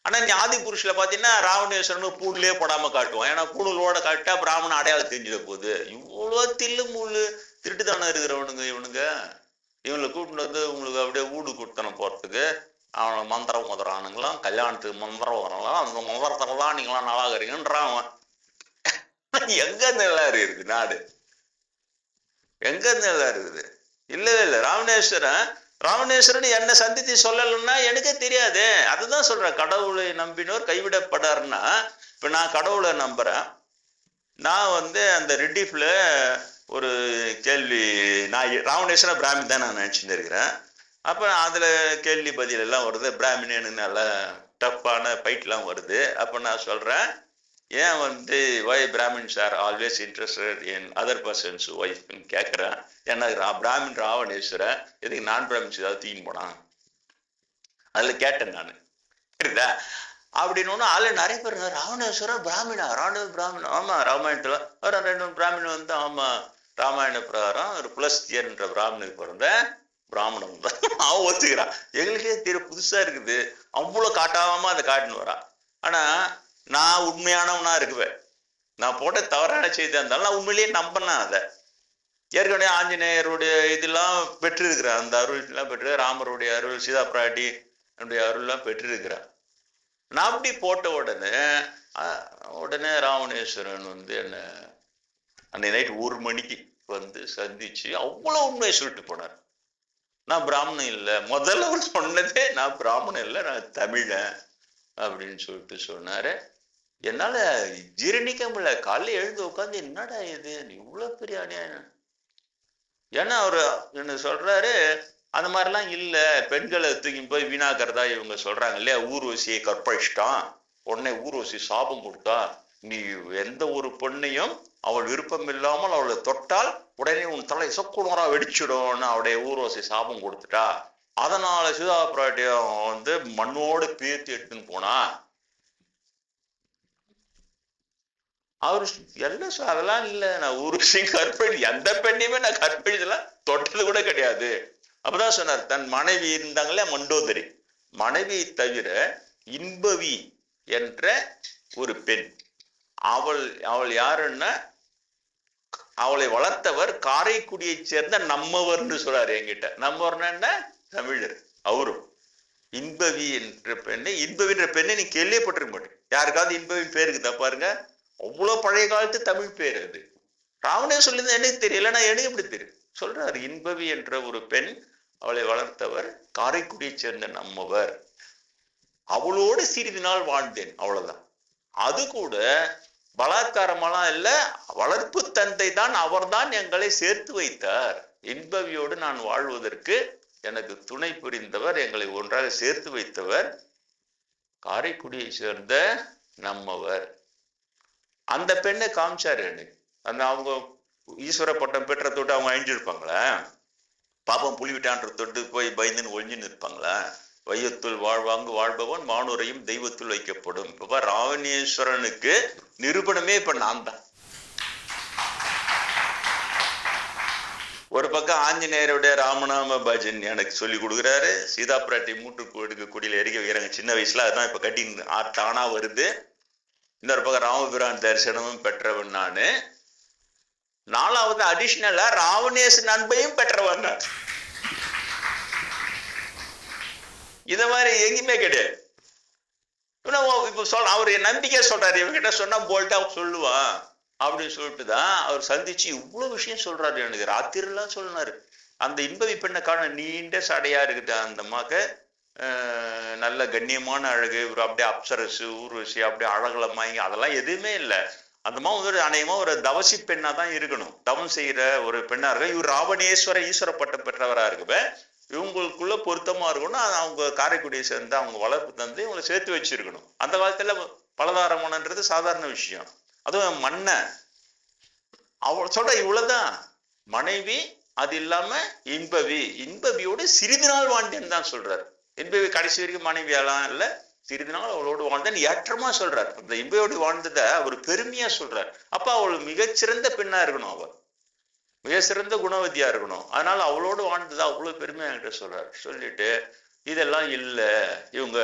ஆனா நீ ஆதி புருஷல பாத்தீங்கன்னா ராவணேஸ்வரன் பூணுலயே போடாம காட்டுவான். ஏன்னா பூணூலோட காட்டா பிராமணன் அடையாளம் தெரிஞ்சிட போகுது. இவ்வளவு தில்லு முள்ளு திருட்டுதானே இருக்கிறவனுங்க இவனுங்க. இவங்களை கூப்பிட்டு வந்து உங்களுக்கு அப்படியே ஊடு கொடுத்தன போறதுக்கு அவனை மந்திரம் முதறானுங்களாம், கல்யாணத்துக்கு மந்திரம் வரலாம், அந்த மந்திரத்தெல்லாம் நீங்களாம் நல்லா இருக்கிறீங்கன்றான். எங்க நல்லா இருக்குது நாடு? எங்க நல்லா இருக்குது? இல்லவே இல்லை. ராவணேஸ்வரன் என்ன சந்தித்து சொல்லலைன்னா எனக்கே தெரியாது. அதுதான் சொல்றேன், கடவுளை நம்பினோர் கைவிடப்படாருன்னா. இப்ப நான் கடவுளை நம்புறேன். நான் வந்து அந்த ரெட்டிஃப்ல ஒரு கேள்வி, நான் ராவணேஸ்வரன் பிராமின் தான் நான் நினைச்சுட்டு இருக்கிறேன். அப்ப அதுல கேள்வி பதில் எல்லாம் வருது, பிராமின்னு நல்லா டஃப்பான ஃபைட்லாம் வருது. அப்ப நான் சொல்றேன், ஏன் வந்து why Brahmins are always interested in other persons ஒய்ஃப்னு கேட்குறேன். ஏன்னா பிராமின் ராவணேஸ்வரன் எதுக்கு நான் பிராமின்ஸ் ஏதாவது தூக்கின்னு போனான் அதுல கேட்டேன் நான், புரியுதா? அப்படின்னு ஆளு நிறைய பேர் ராவணேஸ்வரன் பிராமினா, பிராமின். ஆமா, ராமாயணத்துல 2 பிராமின் வந்து, ஆமா ராமாயண பிரகாரம் ஒரு புலஸ்தியன்ற பிராமணுக்கு பிறந்த பிராமணன் தான். அவன் ஒத்துக்கிறான். எங்களுக்கே தெரிய புதுசா இருக்குது, அவ்வளவு காட்டாம அதை காட்டுன்னு வரான். ஆனா நான் உண்மையானவனா இருக்குவேன். நான் போட்ட தவறான செய்தியா இருந்தாலும் நான் உண்மையிலேயே நம்பினேன். அதை ஏற்கனவே ஆஞ்சநேயருடைய இதெல்லாம் பெற்றிருக்கிறேன், அந்த அருள் எல்லாம் பெற்று, ராமருடைய அருள், சீதா பிராட்டி என்னுடைய அருள் எல்லாம் பெற்றிருக்கிறேன். நான் அப்படி போட்ட உடனே ராவணேஸ்வரன் என்ன அன்னைக்கு நைட் 1 மணிக்கு சந்திச்சு அவ்வளவு உண்மையை சொல்லிட்டு போனார். நான் பிராமணன் இல்லை, முதல்ல அவர் சொன்னதே நான் பிராமணன் இல்லை, நான் தமிழன் அப்படின்னு சொல்லிட்டு சொன்னாரு. என்னால ஜீரணிக்க முடியல. காலையில் எழுந்து உட்காந்து என்னடா இது இவ்வளவு பெரிய அநியாயம். ஏன்னா அவரு என்ன சொல்றாரு, அந்த மாதிரிலாம் இல்ல, பெண்களை தூக்கி போய் வீணாக்கிறதா இவங்க சொல்றாங்க இல்லையா, ஊர்வசியை கற்பழிச்சிட்டான், உடனே ஊர்வசி சாபம் கொடுத்தா, நீ எந்த ஒரு பொண்ணையும் அவள் விருப்பம் இல்லாமல் அவளை தொட்டால் உடனே உன் தலை சொக்குணரா வெடிச்சிடும்னு அவருடைய ஊர்வசி சாபம் கொடுத்துட்டா, அதனால சீதா பிராட்டியம் மண்ணோடு பேர்த்து எடுத்துன்னு போனா. அவரு எல்லாம் அதெல்லாம் இல்ல, நான் ஊர்வசி கற்பழி எந்த பெண்ணையுமே நான் கற்பழிச்செல்லாம் தொட்டது கூட கிடையாது. அப்பதான் சொன்னார், தன் மனைவி இருந்தாங்களே மண்டோதரி, மனைவியை தவிர இன்பவி என்ற ஒரு பெண், அவள் யாருன்னா அவளை வளர்த்தவர் காரைக்குடியை சேர்ந்த நம்மவர்னு சொல்றாரு என்கிட்ட. நம்மவர்னா என்ன, தமிழர். அவரும் இன்பவி என்ற பெண்ணை, இன்பவின்ற பெண்ணை நீ கேள்விப்பட்டிருக்க மாட்டேன். யாருக்காவது இன்பவின் பேருக்கு தான் பாருங்க, அவ்வளவு பழைய காலத்து தமிழ் பேர் அது. ராவணே சொல்லியிருந்தா எனக்கு தெரியல, நான் எனக்கு எப்படி தெரியும் சொல்றாரு. இன்பவி என்ற ஒரு பெண், அவளை வளர்த்தவர் காரைக்குடியை சேர்ந்த நம்மவர், அவளோடு சிறிது நாள் வாழ்ந்தேன், அவ்வளவுதான். அது கூட பலாத்காரமெல்லாம் இல்ல, வளர்ப்பு தந்தை தான், அவர்தான் எங்களை சேர்த்து வைத்தார். இன்பவியோடு நான் வாழ்வதற்கு எனக்கு துணை புரிந்தவர், எங்களை ஒன்றாக சேர்த்து வைத்தவர் காரைக்குடியை சேர்ந்த நம்மவர். அந்த பெண்ணை காமிச்சாரு எனக்கு. அந்த அவங்க ஈஸ்வர பட்டம் பெற்ற தொட்டு அவங்க அழிஞ்சிருப்பாங்களா, பாப்பம் புலிவிட்டான்ற தொட்டு போய் பயந்துன்னு ஒழிஞ்சுன்னு இருப்பாங்களா? வையத்துள் வாழ்பவன் மானுரையும் தெய்வத்துள் வைக்கப்படும். இப்ப ராவணேஸ்வரனுக்கு நிரூபணமே இப்ப நான் தான். ஒரு பக்கம் ஆஞ்சநேயருடைய ராமநாம பஜன் எனக்கு சொல்லி கொடுக்குறாரு, சீதா பிராட்டி மூட்டு கொடுக்க குடியில எரிக்க வைக்கிறாங்க சின்ன வயசுல, அதுதான் இப்ப கட்டி தானா வருது. இன்னொரு பக்கம் ராமபிரான் தரிசனமும் பெற்றவன் நானு. 4வது அடிஷனலா ராவணேச நண்பையும் பெற்றவன் நான். இத மாதிரி எங்கேயுமே கிடையாது. இப்ப அவர் நம்பிக்கை சொல்றாரு, இவங்கிட்ட சொன்னா போல்ட்டா சொல்லுவான் அப்படின்னு சொல்லிட்டு தான் அவர் சந்திச்சு இவ்வளவு விஷயம் சொல்றாரு. எனக்கு ராத்திரிலாம் சொன்னாரு. அந்த இன்பவி பெண்ணை காண நீண்ட சடையா இருக்குது அந்த அம்மாக்கு, நல்ல கண்ணியமான அழகு, அப்படியே அப்சரசு ஊர்வசி அப்படியே அழகுலமாயி அதெல்லாம் எதுவுமே இல்லை. அந்த மாதிரி அநேகமா ஒரு தவசி பெண்ணா தான் இருக்கணும், தவம் செய்யற ஒரு பெண்ணா இருக்க. இவர் ராவணேஸ்வர ஈஸ்வர பட்டம் பெற்றவரா இருக்குவே, இவங்களுக்குள்ள பொருத்தமா இருக்கணும். அவங்க காரைக்குடியை சேர்ந்து அவங்க வளர்ப்பு தந்து இவங்களை சேர்த்து வச்சிருக்கணும். அந்த காலத்துல பலதாரமனன்றது சாதாரண விஷயம். அதுவும் மன்ன அவள் சொல்ற இவ்வளவுதான் மனைவி. அது இல்லாம இன்பவியோடு சிறிது நாள் வாழ்ந்தேன்னு தான் சொல்றாரு. இன்பவி கடைசி வரைக்கும் மனைவியாலாம் இல்ல, சிறிது நாள் அவளோடு வாழ்ந்தேன் ஏற்றமா சொல்றார். அந்த இன்பையோடு வாழ்ந்தத அவர் பெருமையா சொல்றார். அப்ப அவள் மிகச்சிறந்த பெண்ணா இருக்கணும், அவள் மிக சிறந்த குணவதியா இருக்கணும். அதனால அவளோடு வாழ்ந்ததா அவ்வளவு பெருமையா என்கிட்ட சொல்றாரு. சொல்லிட்டு இதெல்லாம் இல்ல, இவங்க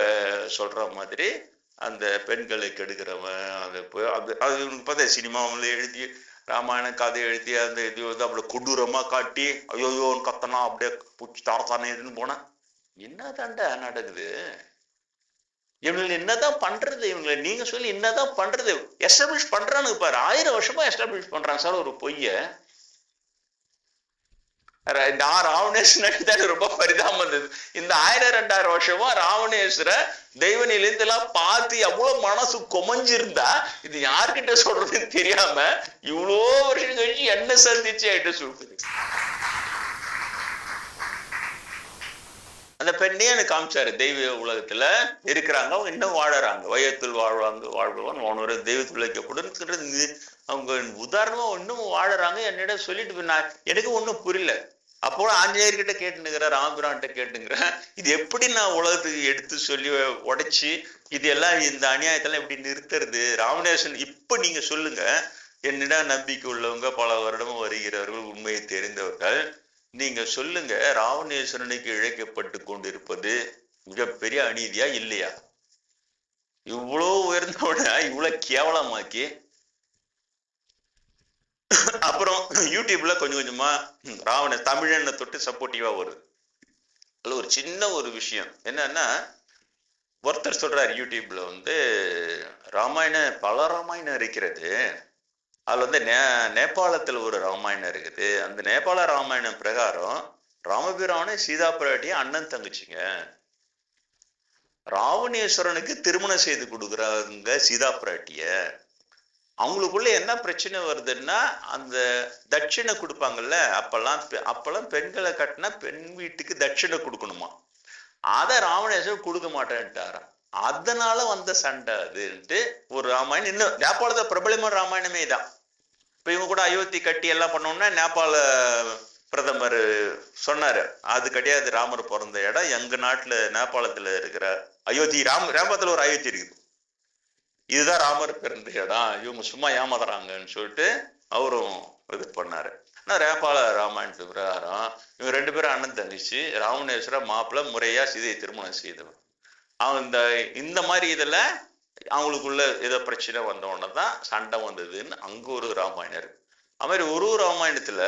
சொல்ற மாதிரி அந்த பெண்களை கெடுக்கிறவன், அது இவனுக்கு பார்த்தா சினிமாவில் எழுதி ராமாயண கதை எழுதி அந்த இது அப்படியே கொடூரமா காட்டி ஐயோயோன்னு கத்தனா அப்படியே பூச்சி தாரத்தானேன்னு போனா என்ன தாண்டா நடக்குது? இவங்களை என்னதான் பண்றது? இவங்களை நீங்க சொல்லி என்னதான் பண்றது? எஸ்டாப்ளிஷ் பண்றான்னு பாரு. 1000 வருஷமா எஸ்டாப்ளிஷ் பண்றாங்க சார் ஒரு பொய்ய. ராவணேஸ்வரன் ரொம்ப பரிதாபம் இருந்தது. இந்த 1000-2000 வருஷமா ராவணேஸ்வர தெய்வநிலையில எல்லாம் பார்த்து எவ்வளவு மனசு கொமஞ்சிருந்தா இது யார்கிட்ட சொல்றதுன்னு தெரியாம இவ்வளோ வருஷம் கழிச்சு என்ன சந்திச்சு ஆயிட்டு சொல்றது. அந்த பெண்ணே எனக்கு காமிச்சாரு. தெய்வ உலகத்துல இருக்கிறாங்க, அவங்க இன்னும் வாழறாங்க. வையத்துள் வாழ்பவன் அவனோட தெய்வத்தில் வைக்கப்படுறது அவங்க உதாரணமா இன்னும் வாழறாங்க. என்னிடம் சொல்லிட்டு எனக்கு ஒன்றும் புரியல. அப்போ ஆஞ்சநேயர்கிட்ட கேட்டுங்கிறேன், ராமபிரான்கிட்ட கேட்டுங்கிறேன், இது எப்படி நான் உலகத்துக்கு எடுத்து சொல்லி உடைச்சி இது எல்லாம் இந்த அநியாயத்தெல்லாம் எப்படி நிறுத்துறது? ராவணேஸ்வரன் இப்ப நீங்க சொல்லுங்க. என்னிடம் நம்பிக்கை உள்ளவங்க, பல வருடமும் வருகிறவர்கள், உண்மையை தெரிந்தவர்கள், நீங்க சொல்லுங்க, ராவணேஸ்வரனுக்கு இழைக்கப்பட்டு கொண்டிருப்பது மிகப்பெரிய அநீதியா இல்லையா? இவ்வளவு உயர்ந்தோட இவ்வளவு கேவலமாக்கி அப்புறம் யூடியூப்ல கொஞ்சம் கொஞ்சமா தமிழனை தொட்டு சப்போர்ட்டிவா வருது. அதுல ஒரு சின்ன ஒரு விஷயம் என்னன்னா, ஒருத்தர் சொல்றாரு யூடியூப்ல பல ராமாயணம் இருக்கிறது. அதுல நேபாளத்துல ஒரு ராமாயணம் இருக்குது. அந்த நேபாள ராமாயணம் பிரகாரம் ராமபிரான சீதா பிராட்டிய அண்ணன் தங்கச்சிங்க. ராவணேஸ்வரனுக்கு திருமணம் செய்து கொடுக்குறாங்க சீதா பிராட்டிய. அவங்களுக்குள்ள என்ன பிரச்சனை வருதுன்னா, அந்த தட்சிணை கொடுப்பாங்கல்ல, அப்பெல்லாம் பெண்களை கட்டினா பெண் வீட்டுக்கு தட்சிணை கொடுக்கணுமா. அதை ராவணேஸ்வரன் கொடுக்க மாட்டேன்ட்டாராம். அதனால வந்த சண்டை அதுன்ட்டு ஒரு ராமாயணம். இன்னும் நேபாளத்தை பிரபலமான ராமாயணமே தான். இப்ப இவங்க கூட அயோத்தி கட்டி எல்லாம் பண்ணோம்னா நேபாள பிரதமர் சொன்னாரு, அது கிடையாது ராமர் பிறந்த இடம், எங்க நாட்டுல நேபாளத்துல இருக்கிற அயோத்தி. நேபாளத்துல ஒரு அயோத்தி இருக்குது, இதுதான் ராமர் பிறந்த இடம், இவங்க சும்மா ஏமாத்துறாங்கன்னு சொல்லிட்டு அவரும் இது பண்ணாரு. ஆனா நேபாள ராமாயணத்து பிரகாரம் இவங்க 2 பேரும் அண்ணன் தங்கச்சி. ராவணேஸ்வர மாப்பிள்ள முறையா சீதையை திருமணம் செய்தவன். அவங்க இந்த மாதிரி இதுல அவங்களுக்குள்ள ஏதோ பிரச்சனை வந்த உடனே தான் சண்டை வந்ததுன்னு அங்க ஒரு ராமாயணம் இருக்கு. அது மாதிரி ஒரு ராமாயணத்துல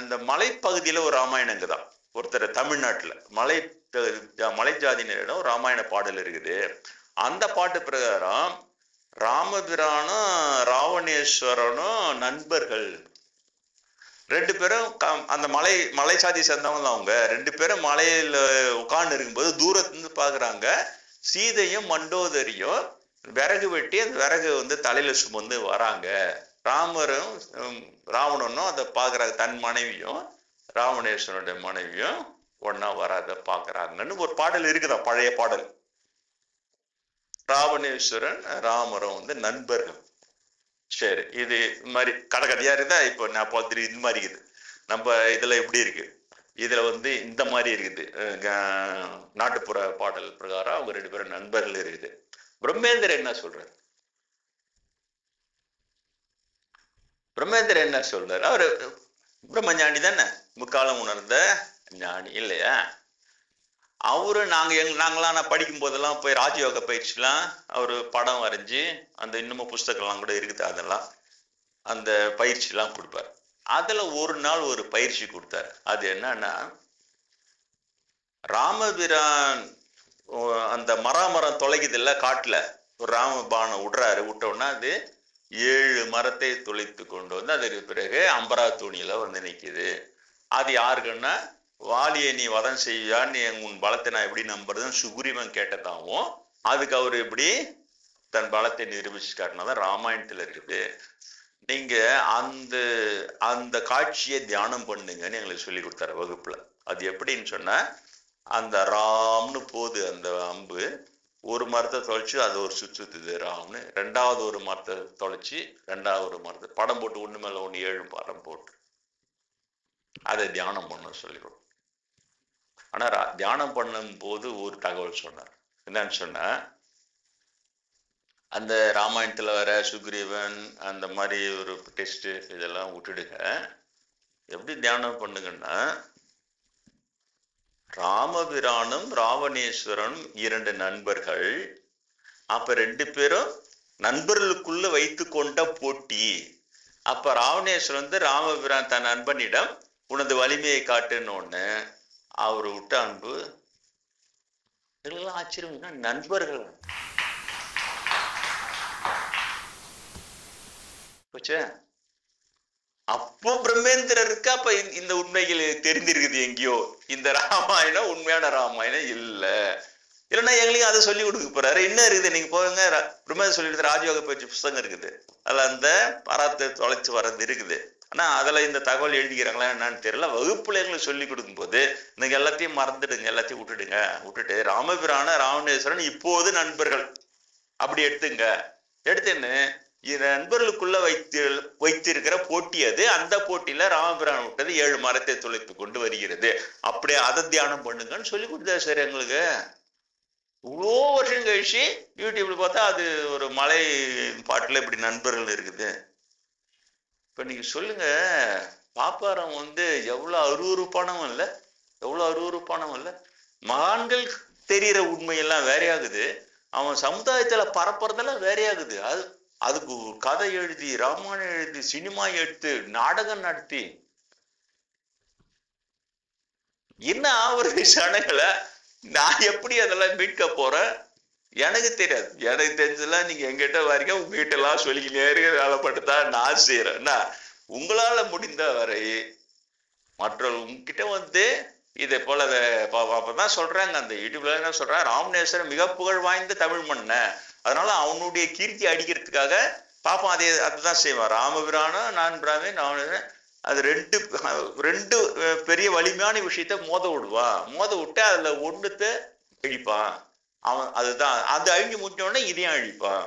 இந்த மலைப்பகுதியில ஒரு ராமாயணங்க தான். ஒருத்தர் தமிழ்நாட்டுல மலை ஜாதியினரிடம் ராமாயண பாடல் இருக்குது. அந்த பாட்டு பிரகாரம் ராமபிரானும் ராவணேஸ்வரனும் நண்பர்கள். 2 பேரும் அந்த மலை சாதி சேர்ந்தவங்க. அவங்க 2 பேரும் மலையில உட்கார்ந்து இருக்கும்போது தூரத்துல பாக்குறாங்க, சீதையும் மண்டோதரியும் விறகு வெட்டி அந்த விறகு தலையில சுமந்து வராங்க. ராவணனும் அதை பாக்குறாங்க, தன் மனைவியும் ராவணேஸ்வரனுடைய மனைவியும் ஒன்னா வராத பாக்குறாங்கன்னு ஒரு பாடல் இருக்குதா, பழைய பாடல். ராவணேஸ்வரன் ராமரும் நண்பர்கள். சரி, இது மாதிரி கதையா இருக்குதா? இப்போ நான் பார்த்துட்டு இது மாதிரி இருக்குது. நம்ம இதுல எப்படி இருக்கு, இதுல இந்த மாதிரி இருக்குது. நாட்டுப்புற பாடல் பிரகாரம் அவங்க 2 பேரும் நண்பர்கள் இருக்குது. பிரம்மேந்திரன் என்ன சொல்றாரு? பிரம்மேந்திரன் என்ன சொல்றாரு? அவரு பிரம்மஞானி தானே, முக்காலம் உணர்ந்த ஞானி இல்லையா? அவரு நாங்களாம் படிக்கும் போதெல்லாம் போய் ராஜயோக பயிற்சிலாம் அவரு படம் வரைஞ்சி அந்த இன்னமும் புஸ்தகம்லாம் கூட இருக்குது, அதெல்லாம் அந்த பயிற்சி எல்லாம் கொடுப்பாரு. அதுல ஒரு நாள் ஒரு பயிற்சி கொடுத்தாரு. அது என்னன்னா, ராமபிரான் அந்த மரம் தொலைக்குது இல்ல காட்டுல, ஒரு ராமபானம் விட்டோம்னா அது 7 மரத்தை தொலைத்து கொண்டு அதுக்கு பிறகு அம்பரா துணியில நிக்குது. அது யாருக்குன்னா, வாலியை நீ வதம் செய்யான்னு உன் பலத்தை நான் எப்படி நம்புறதுன்னு சுக்ரீவன் கேட்டதாகவும், அதுக்கு அவரு எப்படி தன் பலத்தை நிரூபிச்சு காட்டினாதான் ராமாயணத்துல இருக்குது. நீங்க அந்த காட்சியை தியானம் பண்ணுங்கன்னு எங்களுக்கு சொல்லி கொடுத்தாரு வகுப்புல. அது எப்படின்னு சொன்னா, அந்த ராம்னு போகுது அந்த அம்பு, ஒரு மரத்தை தொலைச்சு அது ஒரு சுத்துது ராம்னு, 2வது ஒரு மரத்தை தொலைச்சு 2வது ஒரு மரத்தை படம் போட்டு ஒண்ணு மேல ஒண்ணு 7 படம் போட்டு அதை தியானம் பண்ண சொல்லி கொடுக்கும். ஆனா தியானம் பண்ணும் போது ஒரு தகவல் சொன்னார். என்னன்னு சொன்னா, அந்த ராமாயணத்துல வர சுக்ரீவன் அந்த மாதிரி ஒரு டெஸ்ட் இதெல்லாம் விட்டுடுங்க. எப்படி தியானம் பண்ணுங்கன்னா, ராமபிரானும் ராவணேஸ்வரனும் 2 நண்பர்கள். அப்ப 2 பேரும் நண்பர்களுக்குள்ள வைத்து கொண்ட போட்டி. அப்ப ராவணேஸ்வரன் ராமபிரான் தன் நண்பனிடம் உனது வலிமையை காட்டுன்னு அவரு விட்ட அன்பு இதெல்லாம் ஆச்சரியம். நண்பர்கள் அப்போ பிரம்மேந்திரருக்கு அப்ப இந்த உண்மைகள் தெரிஞ்சிருக்குது எங்கேயோ. இந்த ராமாயணம் உண்மையான ராமாயணம் இல்லைன்னா எங்களுக்கு அதை சொல்லி கொடுக்க போறாரு. என்ன இருக்குது, நீங்க போங்க பிரம்மேந்திர சொல்லி ராஜயோக பயிற்சி புஸ்தகம் இருக்குது, அதுல அந்த பராத்தை தொலைச்சு வர்றது இருக்குது. ஆனா அதுல இந்த தகவல் எழுதிக்கிறாங்களா என்னன்னு தெரியல. வகுப்புல எங்களுக்கு சொல்லி கொடுக்கும் போது நீங்க எல்லாத்தையும் மறந்துடுங்க, எல்லாத்தையும் விட்டுட்டு ராமபிரான ராவணேஸ்வரன் இப்போது நண்பர்கள் அப்படி எடுத்துன்னு நண்பர்களுக்குள்ள வைத்திருக்கிற போட்டி அது. அந்த போட்டியில ராமபிரான் விட்டது 7 மரத்தை தொலைத்து கொண்டு வருகிறது. அப்படியே அதை தியானம் பண்ணுங்கன்னு சொல்லி கொடுத்தா சார் எங்களுக்கு. இவ்வளோ வருஷம் கழிச்சு யூடியூப்ல பார்த்தா அது ஒரு மலை பாட்டுல இப்படி நண்பர்கள் இருக்குது. இப்ப நீங்க சொல்லுங்க, பாப்பாரம் எவ்வளவு அருவருப்பானவன் இல்ல, எவ்வளவு அருவருப்பானவன் இல்ல. மகான்கள் தெரிகிற உண்மையெல்லாம் வேறையாகுது, அவன் சமுதாயத்துல பரப்புறதெல்லாம் வேறையாகுது. அதுக்கு கதை எழுதி, ராமாயணம் எழுதி, சினிமா எடுத்து, நாடகம் நடத்தி என்ன ஆவறது ஜனங்களை? நான் எப்படி அதெல்லாம் மீட்க போறேன் எனக்கு தெரியாது. எனக்கு தெரிஞ்சதெல்லாம் நீங்க எங்கிட்ட வரீங்க, உங்ககிட்ட எல்லாம் சொல்லிக்கிட்டே இருக்க வேலைப்பட்டுதான் நான் செய்யறேன்னா, உங்களால முடிந்த வரை மற்றவர்கள் உங்ககிட்ட இதை போல அப்பதான் சொல்றாங்க, அந்த யூடியூப்ல என்ன சொல்றாங்க, ராமநேஸ்வரன் மிக புகழ் வாய்ந்த தமிழ் மன்ன, அதனால அவனுடைய கீர்த்தி அடிக்கிறதுக்காக பாப்போம் அதுதான் செய்வான். ராமபிரானும் நான் பிராமின் அது ரெண்டு பெரிய வலிமையான விஷயத்த மோத விட்டு அதுல ஒண்ணுத்த அழிப்பான் அவன். அதுதான் அது அழிஞ்சு முடிஞ்ச உடனே இதையும் அழிப்பான்.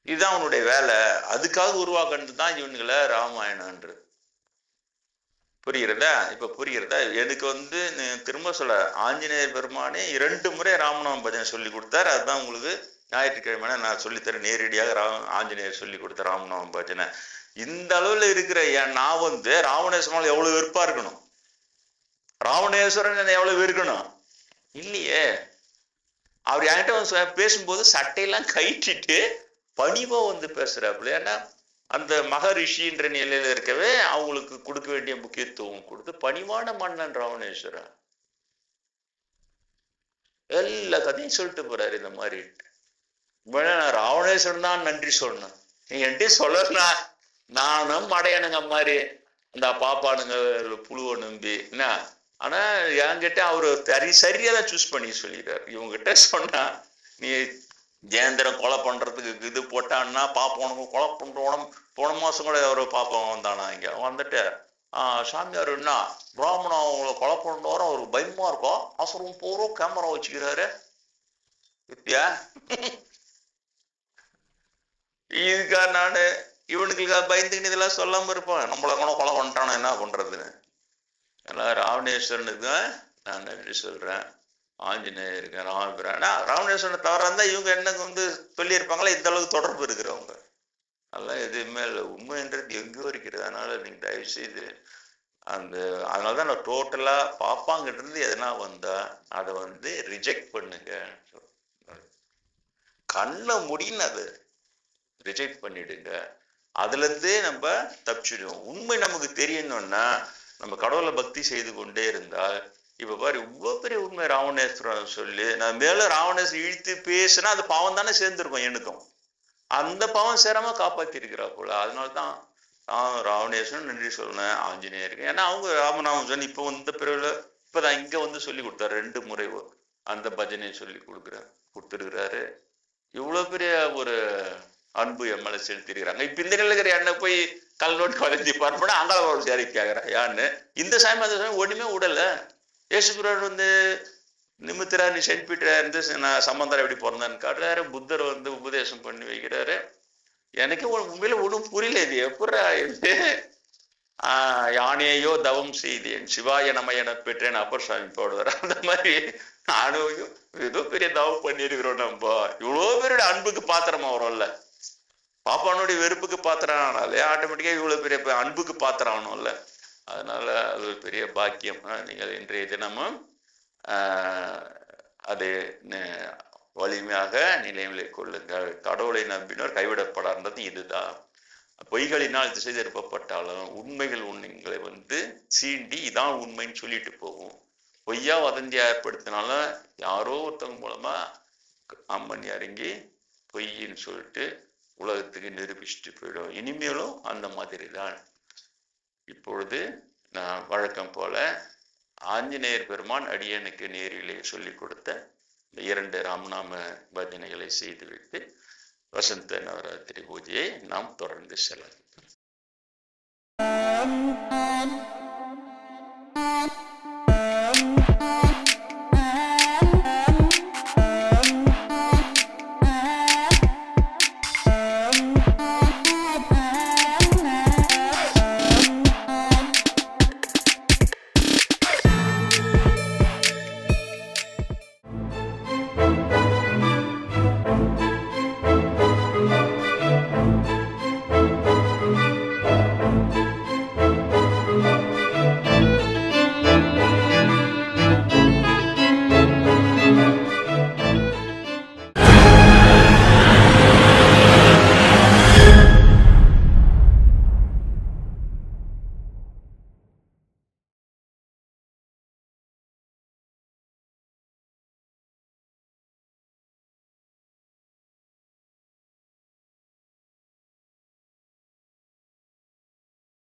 இதுதான் அவனுடைய வேலை. அதுக்காக உருவாக்குறது தான் இவனுங்களை ராமாயணன்றது. புரிகிறதா? இப்ப புரிகிறதா? எனக்கு திரும்ப சொல்ல, ஆஞ்சநேயர் பெருமானே 2 முறை ராமநாம பஜனை சொல்லி கொடுத்தாரு. அதுதான் உங்களுக்கு ஞாயிற்றுக்கிழமை நான் சொல்லித்தரேன் நேரடியாக. ஆஞ்சநேயர் சொல்லி கொடுத்த ராமநாம பஜனை இந்த அளவுல இருக்கிற நான் ராவணேஸ்வரன் எவ்வளவு வெறுப்பா இருக்கணும், ராவணேஸ்வரன் எவ்வளவு வெறுக்கணும் இல்லையே. அவர் என்கிட்ட பேசும்போது சட்டையெல்லாம் கயிற்றிட்டு பணிவா பேசுறாப்புல. ஏன்னா அந்த மகரிஷின்ற நிலையில இருக்கவே அவங்களுக்கு கொடுக்க வேண்டிய முக்கியத்துவம் கொடுத்து பணிவான மன்னன் ராவணேஸ்வரன். எல்லா கதையும் சொல்லிட்டு போறாரு இந்த மாதிரி. நான் ராவணேஸ்வரன் தான் நன்றி சொல்லணும். நீங்க என்கிட்ட சொல்லனா நானும் மடையனுங்க மாதிரி அந்த பாப்பானுங்க புழுவை நம்பி என்ன. ஆனா என்கிட்ட அவரு சரியாதான் சூஸ் பண்ணி சொல்லிடுறாரு. இவங்கிட்ட சொன்னா நீ ஜெயந்திரன் கொலை பண்றதுக்கு இது போட்டான்னா பாப்பவனுக்கு கொலை பண்றோம். போன மாசம் கூட ஒரு பாப்பம் வந்தானா இங்க சாமியார் என்ன பிராமணன் அவங்களை கொலை பண்றோம், அவருக்கு பயமா இருக்கும், அவசரம் போறோம் கேமரா வச்சுக்கிறாரு. வித்தியா இதுக்கா நானு இவனுக்கு பயந்துக்கிட்டு இதெல்லாம் சொல்லாம இருப்பான். நம்மளை கூட கொலை பண்ணிட்டானா என்ன பண்றதுன்னு. எல்லாம் ராவணேஸ்வரனுக்கு நான் நன்றி சொல்றேன். ஆஞ்சநேயர் இருக்கேன், ராமபிரான். ராவணேஸ்வரனை தவிர இருந்தா இவங்க எனக்கு சொல்லியிருப்பாங்களா இந்த அளவுக்கு தொடர்பு இருக்கிறவங்க. அதெல்லாம் எதுவுமே இல்லை. உண்மைன்றது எங்கேயோ இருக்கிறது. அதனால நீங்க தயவு செய்து அதனாலதான் நான் டோட்டலா பாப்பாங்கிட்ட இருந்து எதனா வந்தா அதை ரிஜெக்ட் பண்ணுங்க. கண்ண முடின்னு அதை ரிஜெக்ட் பண்ணிடுங்க. அதுல இருந்தே நம்ம தப்பிச்சிடுவோம். உண்மை நமக்கு தெரியணும்னா நம்ம கடவுளை பக்தி செய்து கொண்டே இருந்தால், இப்ப பாரு இவ்வளவு பெரிய உண்மை ராவணேஸ்வரன் சொல்லி நான் மேல ராவணேஸ்வரன் இழுத்து பேசுனா அது பாவம் தானே சேர்ந்திருக்கும் எனக்கும். அந்த பாவம் சேராம காப்பாத்தி இருக்கிறா போல. அதனால்தான் நான் ராவணேஸ்வரன் நன்றி சொல்லணும் ஆஞ்சநேயருக்கு. ஏன்னா அவங்க ராமநாமம் சொன்ன இப்ப இந்த பிறகுல இப்பதான் இங்க சொல்லி கொடுத்தாரு 2 முறை அந்த பஜனையை சொல்லி கொடுத்துருக்கிறாரு. இவ்வளவு பெரிய ஒரு அன்பு எம்எல்ஏ செலுத்திருக்கிறாங்க. இப்ப இந்த நிலைக்கிற என்ன போய் கல்நோட்டு வளைஞ்சி பார்ப்போம்னா அங்காள ஒரு சேரி கேட்கிறேன் யான்னு. இந்த சாமி அந்த சாமி ஒண்ணுமே விடல. ஏசுபிரான் நிமித்திரா நீ சென்ட் பீட்டர் சம்பந்தம் எப்படி பிறந்தான்னு காட்டுறாரு. புத்தர் உபதேசம் பண்ணி வைக்கிறாரு. எனக்கு உண்மையில ஒன்றும் புரியல. இது எப்படா யானையோ தவம் செய்தேன் சிவாய நமயன பெற்றேன் அப்பர் சாமி போடுவார். அந்த மாதிரி நானும் ஏதோ பெரிய தவம் பண்ணிருக்கிறோம். நம்ம இவ்வளோ பேருடைய அன்புக்கு பாத்திரமா வரும்ல. பாப்பானுடைய வெறுப்புக்கு பாத்திரம் ஆனாலே ஆட்டோமேட்டிக்கா இவ்வளவு பெரிய அன்புக்கு பாத்திரம் ஆகணும்ல. அதனால அது ஒரு பெரிய பாக்கியம். நீங்கள் இன்றைய தினமும் அதை வலிமையாக நிலைமையிலே கொள்ளுங்கள். கடவுளை நம்பினோர் கைவிடப்படாதது இதுதான். பொய்களினால் திசை திருப்பப்பட்டாலும் உண்மைகள் உங்களை சீண்டி இதான் உண்மைன்னு சொல்லிட்டு போகும். பொய்யா வதந்தியா ஏற்படுத்தினாலும் யாரோ ஒருத்தவங்க மூலமா அம்மன் இறங்கி பொய்ன்னு சொல்லிட்டு உலகத்துக்கு நிரூபிச்சுட்டு போயிடும். இனிமேலும் அந்த மாதிரி தான். இப்பொழுது நான் வழக்கம் போல ஆஞ்சநேயர் பெருமான் அடியனுக்கு நேரிலே சொல்லி கொடுத்த இந்த 2 ராமநாம பஜனைகளை செய்துவிட்டு வசந்த நவராத்திரி பூஜையை நாம் தொடர்ந்து செல்லலாம்.